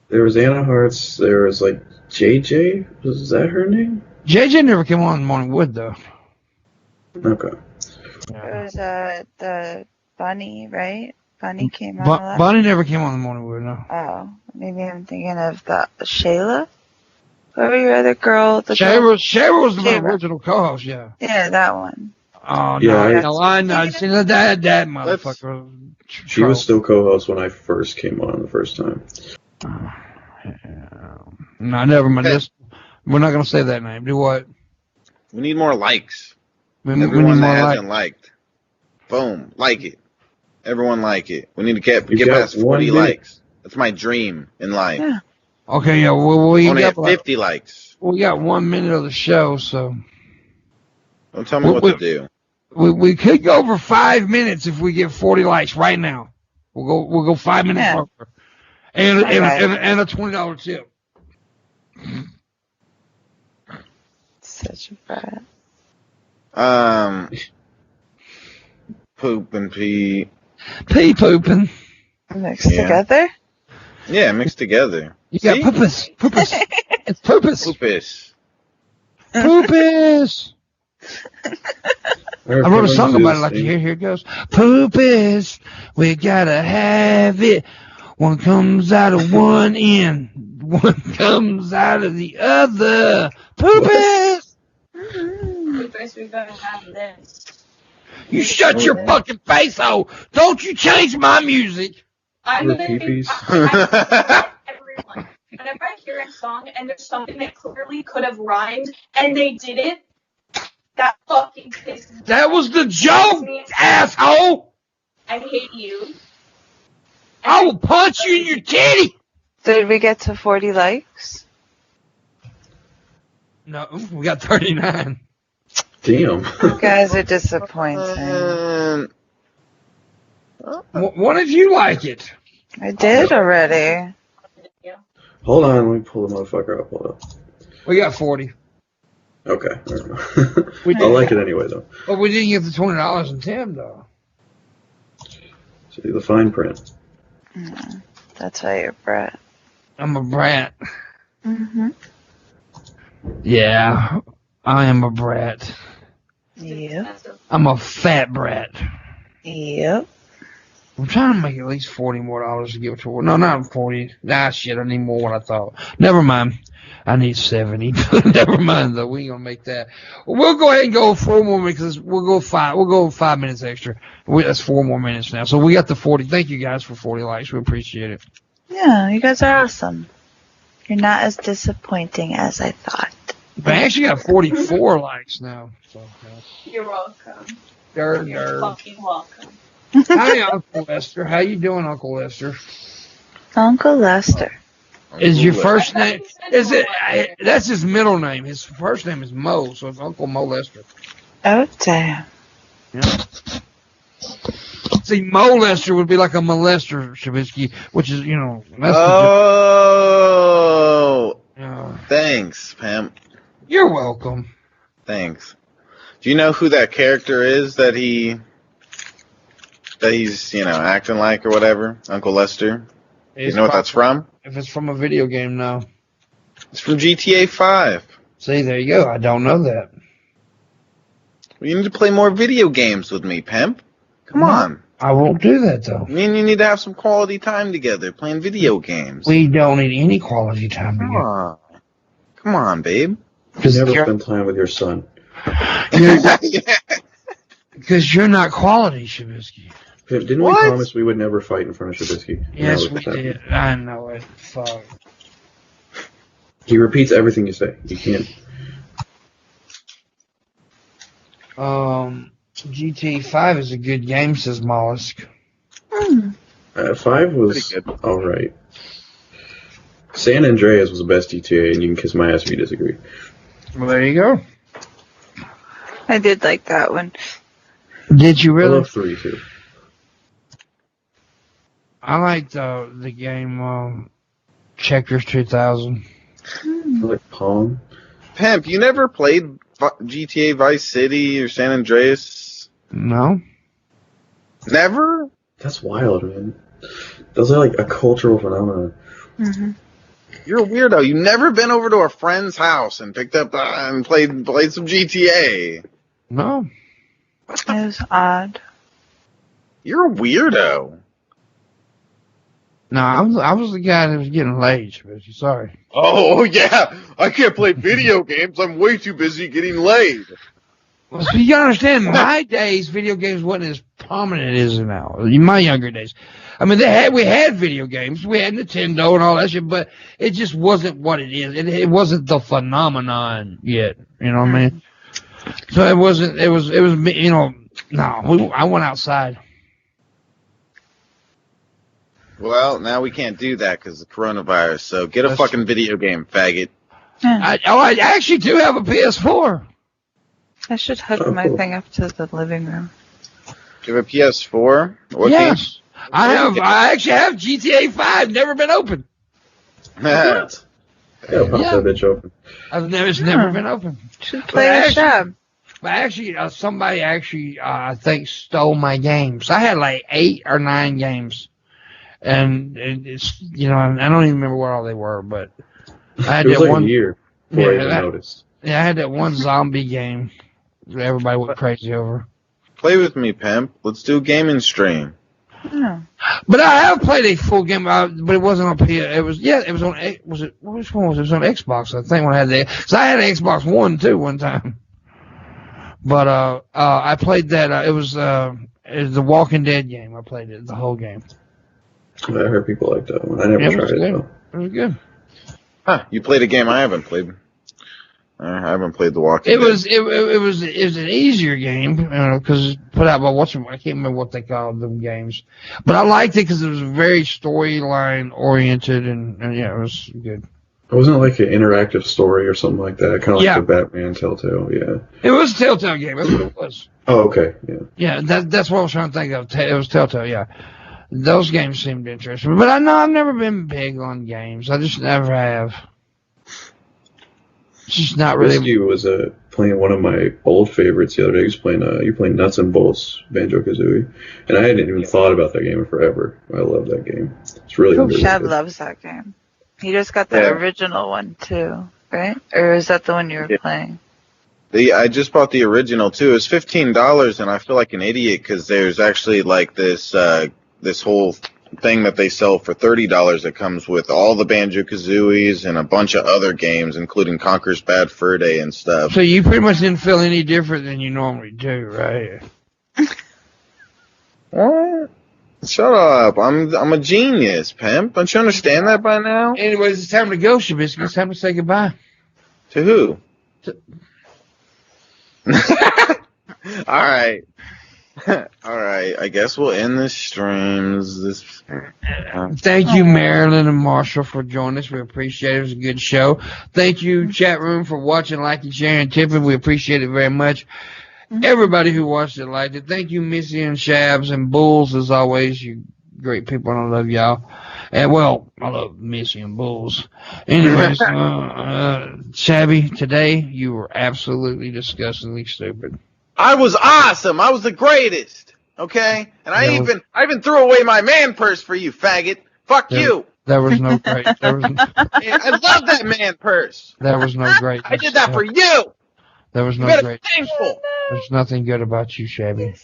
There was Anna Hart's. There was like JJ. Was that her name? JJ never came on in the Morning Wood though. Okay. It was the Bunny, right? Bunny came on. Bunny never came on the Morning Wood, no. Oh, maybe I'm thinking of the Shayla. Whoever your other girl. Shayla was the original co-host, yeah. Yeah, that one. Oh, yeah, no, I know. See, that motherfucker. She was still co-host when I first came on the first time. No, never mind. We're not going to say that name. Do what? We need more likes. Everyone that hasn't liked. Boom. Like it. Everyone like it. We need to get past 40 likes. That's my dream in life. Yeah. Okay, yeah. Well, we only got 50 likes. We got 1 minute of the show, so. Don't tell me what to do. We could go over 5 minutes if we get 40 likes right now. We'll go 5 minutes over. And a $20 tip. Such a brat. Poop and pee. Pee pooping. Mixed together? Yeah, mixed together. You got poopus. It's poopus. Poopus. Poopus. I wrote a song about it like here it goes. Poopus, we gotta have it. One comes out of one end, one comes out of the other. Poopus! Poopus, we gotta have this. You shut your fucking face hole! Don't you change my music! I'm gonna be everyone. Whenever I hear a song and there's something that clearly could have rhymed and they didn't, that fucking pisses me. That was the joke, asshole! I hate you. I will punch you in your titty! Did we get to 40 likes? No, we got 39. Damn. You guys are disappointing. What if you like it? I did already. Hold on, let me pull the motherfucker up. Hold up. We got 40. Okay. I don't know. We I like it anyway, though. But we didn't get the $20 in Tim, though. See the fine print. That's why you're a brat. I'm a brat. Mm-hmm. Yeah, I am a brat. Yep. I'm a fat brat. Yep. I'm trying to make at least $40 more to give to her. No, not 40. Nah, shit, I need more than I thought. Never mind. I need 70. Never mind, though. We ain't gonna make that. We'll go ahead and go 4 more minutes, because we'll go 5 minutes extra. That's 4 more minutes now. So we got the 40. Thank you guys for 40 likes. We appreciate it. Yeah, you guys are awesome. You're not as disappointing as I thought. But I actually got 44 likes now. So, You're welcome. You're You're fucking welcome. Hi, Uncle Lester. How you doing, Uncle Lester? Uncle Lester. Is your first name? Is it? That's his middle name. His first name is Mo, so it's Uncle Mo Lester. Oh, damn. Yeah. See, Mo Lester would be like a molester, Shabisky, which is, that's Thanks, Pimp. You're welcome. Thanks. Do you know who that character is that he's, acting like or whatever? Uncle Lester? You know what that's from? If it's from a video game, no. It's from GTA 5. See, there you go. I don't know that. Well, you need to play more video games with me, Pimp. Come on. I won't do that, though. Me and you need to have some quality time together playing video games. We don't need any quality time together. Come on, babe. You never spend time with your son. Because you're not quality, Shabisky. Didn't we promise we would never fight in front of Shabisky? Yes, we did. I know it. Fuck. He repeats everything you say. You can't. GTA 5 is a good game, says Mollusk. 5 was alright. San Andreas was the best GTA, and you can kiss my ass if you disagree. Well, there you go. I did like that one. Did you really? I love 3, too. I liked the game Checkers 2000. I like Pong. Pimp, you never played GTA Vice City or San Andreas? No. Never? That's wild, man. Those are like a cultural phenomenon. Mm-hmm. You're a weirdo. You've never been over to a friend's house and picked up and played some GTA. No. It was odd. You're a weirdo. No, I was the guy that was getting laid, Shabisky. Sorry. Oh, yeah. I can't play video games. I'm way too busy getting laid. Well, so you gotta understand, my days, video games wasn't as prominent as now. In my younger days. I mean, we had video games. We had Nintendo and all that shit, but it just wasn't what it is. It wasn't the phenomenon yet. You know what I mean? So it was, I went outside. Well, now we can't do that because of the coronavirus, so get a fucking video game, faggot. I actually do have a PS4. I should hook my thing up to the living room. Do you have a PS4? What Yes. I actually have GTA 5, never been open. What? Yeah, pop that bitch open. It's never been open. Should play a job. But actually, somebody I think stole my games. I had like 8 or 9 games. And it's, I don't even remember what all they were, but I had it was that like one a year before I even noticed. Yeah, I had that one zombie game that everybody went crazy over. Play with me, Pimp. Let's do a gaming stream. No. But I have played a full game, but it wasn't on PS. It was on. Which one was it? It was on Xbox, I think, when I had that. Because I had an Xbox One too one time. But I played that. It was the Walking Dead game. I played it, the whole game. I heard people like that one. I never tried it though. It was good. Huh? You played a game I haven't played. I haven't played The Walking Dead. It was an easier game, because put out by I can't remember what they called them games, but I liked it because it was very storyline oriented and yeah, it was good. It wasn't like an interactive story or something like that. Kind of like the Batman Telltale, yeah. It was a Telltale game. That's what it was. Oh, okay, yeah. Yeah, that's what I was trying to think of. It was Telltale, yeah. Those games seemed interesting, but I know I've never been big on games. I just never have. It's just not really. Shabisky was playing one of my old favorites the other day. He was playing Nuts and Bolts Banjo-Kazooie, and I hadn't even thought about that game in forever. I love that game. It's really underrated. Shab loves that game. He just got the original one too, right? Or is that the one you were playing? I just bought the original too. It's $15, and I feel like an idiot because there's actually like this whole thing that they sell for $30 that comes with all the Banjo-Kazooies and a bunch of other games, including Conker's Bad Fur Day and stuff. So you pretty much didn't feel any different than you normally do, right? What? Shut up. I'm a genius, Pimp. Don't you understand that by now? Anyways, it's time to go, Shabisky. It's time to say goodbye. To who? All right. All right. I guess we'll end the streams. Thank you, Marilyn and Marshall, for joining us. We appreciate it. It was a good show. Thank you, chat room, for watching, liking, sharing, tipping. We appreciate it very much. Everybody who watched it liked it. Thank you, Missy and Shabs and Bulls, as always. You great people, and I love y'all. And, well, I love Missy and Bulls. Anyways, Shabby, today you were absolutely disgustingly stupid. I was awesome. I was the greatest. Okay? And I even threw away my man purse for you, faggot. Fuck you. There was no great. I love that man purse. There was no great. I did that for you. There was no great. Thankful. There's nothing good about you, Shabby.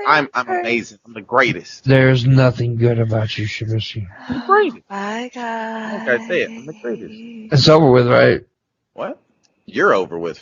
I'm amazing. I'm the greatest. There's nothing good about you, Shabisky. I'm the greatest. Bye, guys. Like I said, I'm the greatest. It's over with, right? What? You're over with.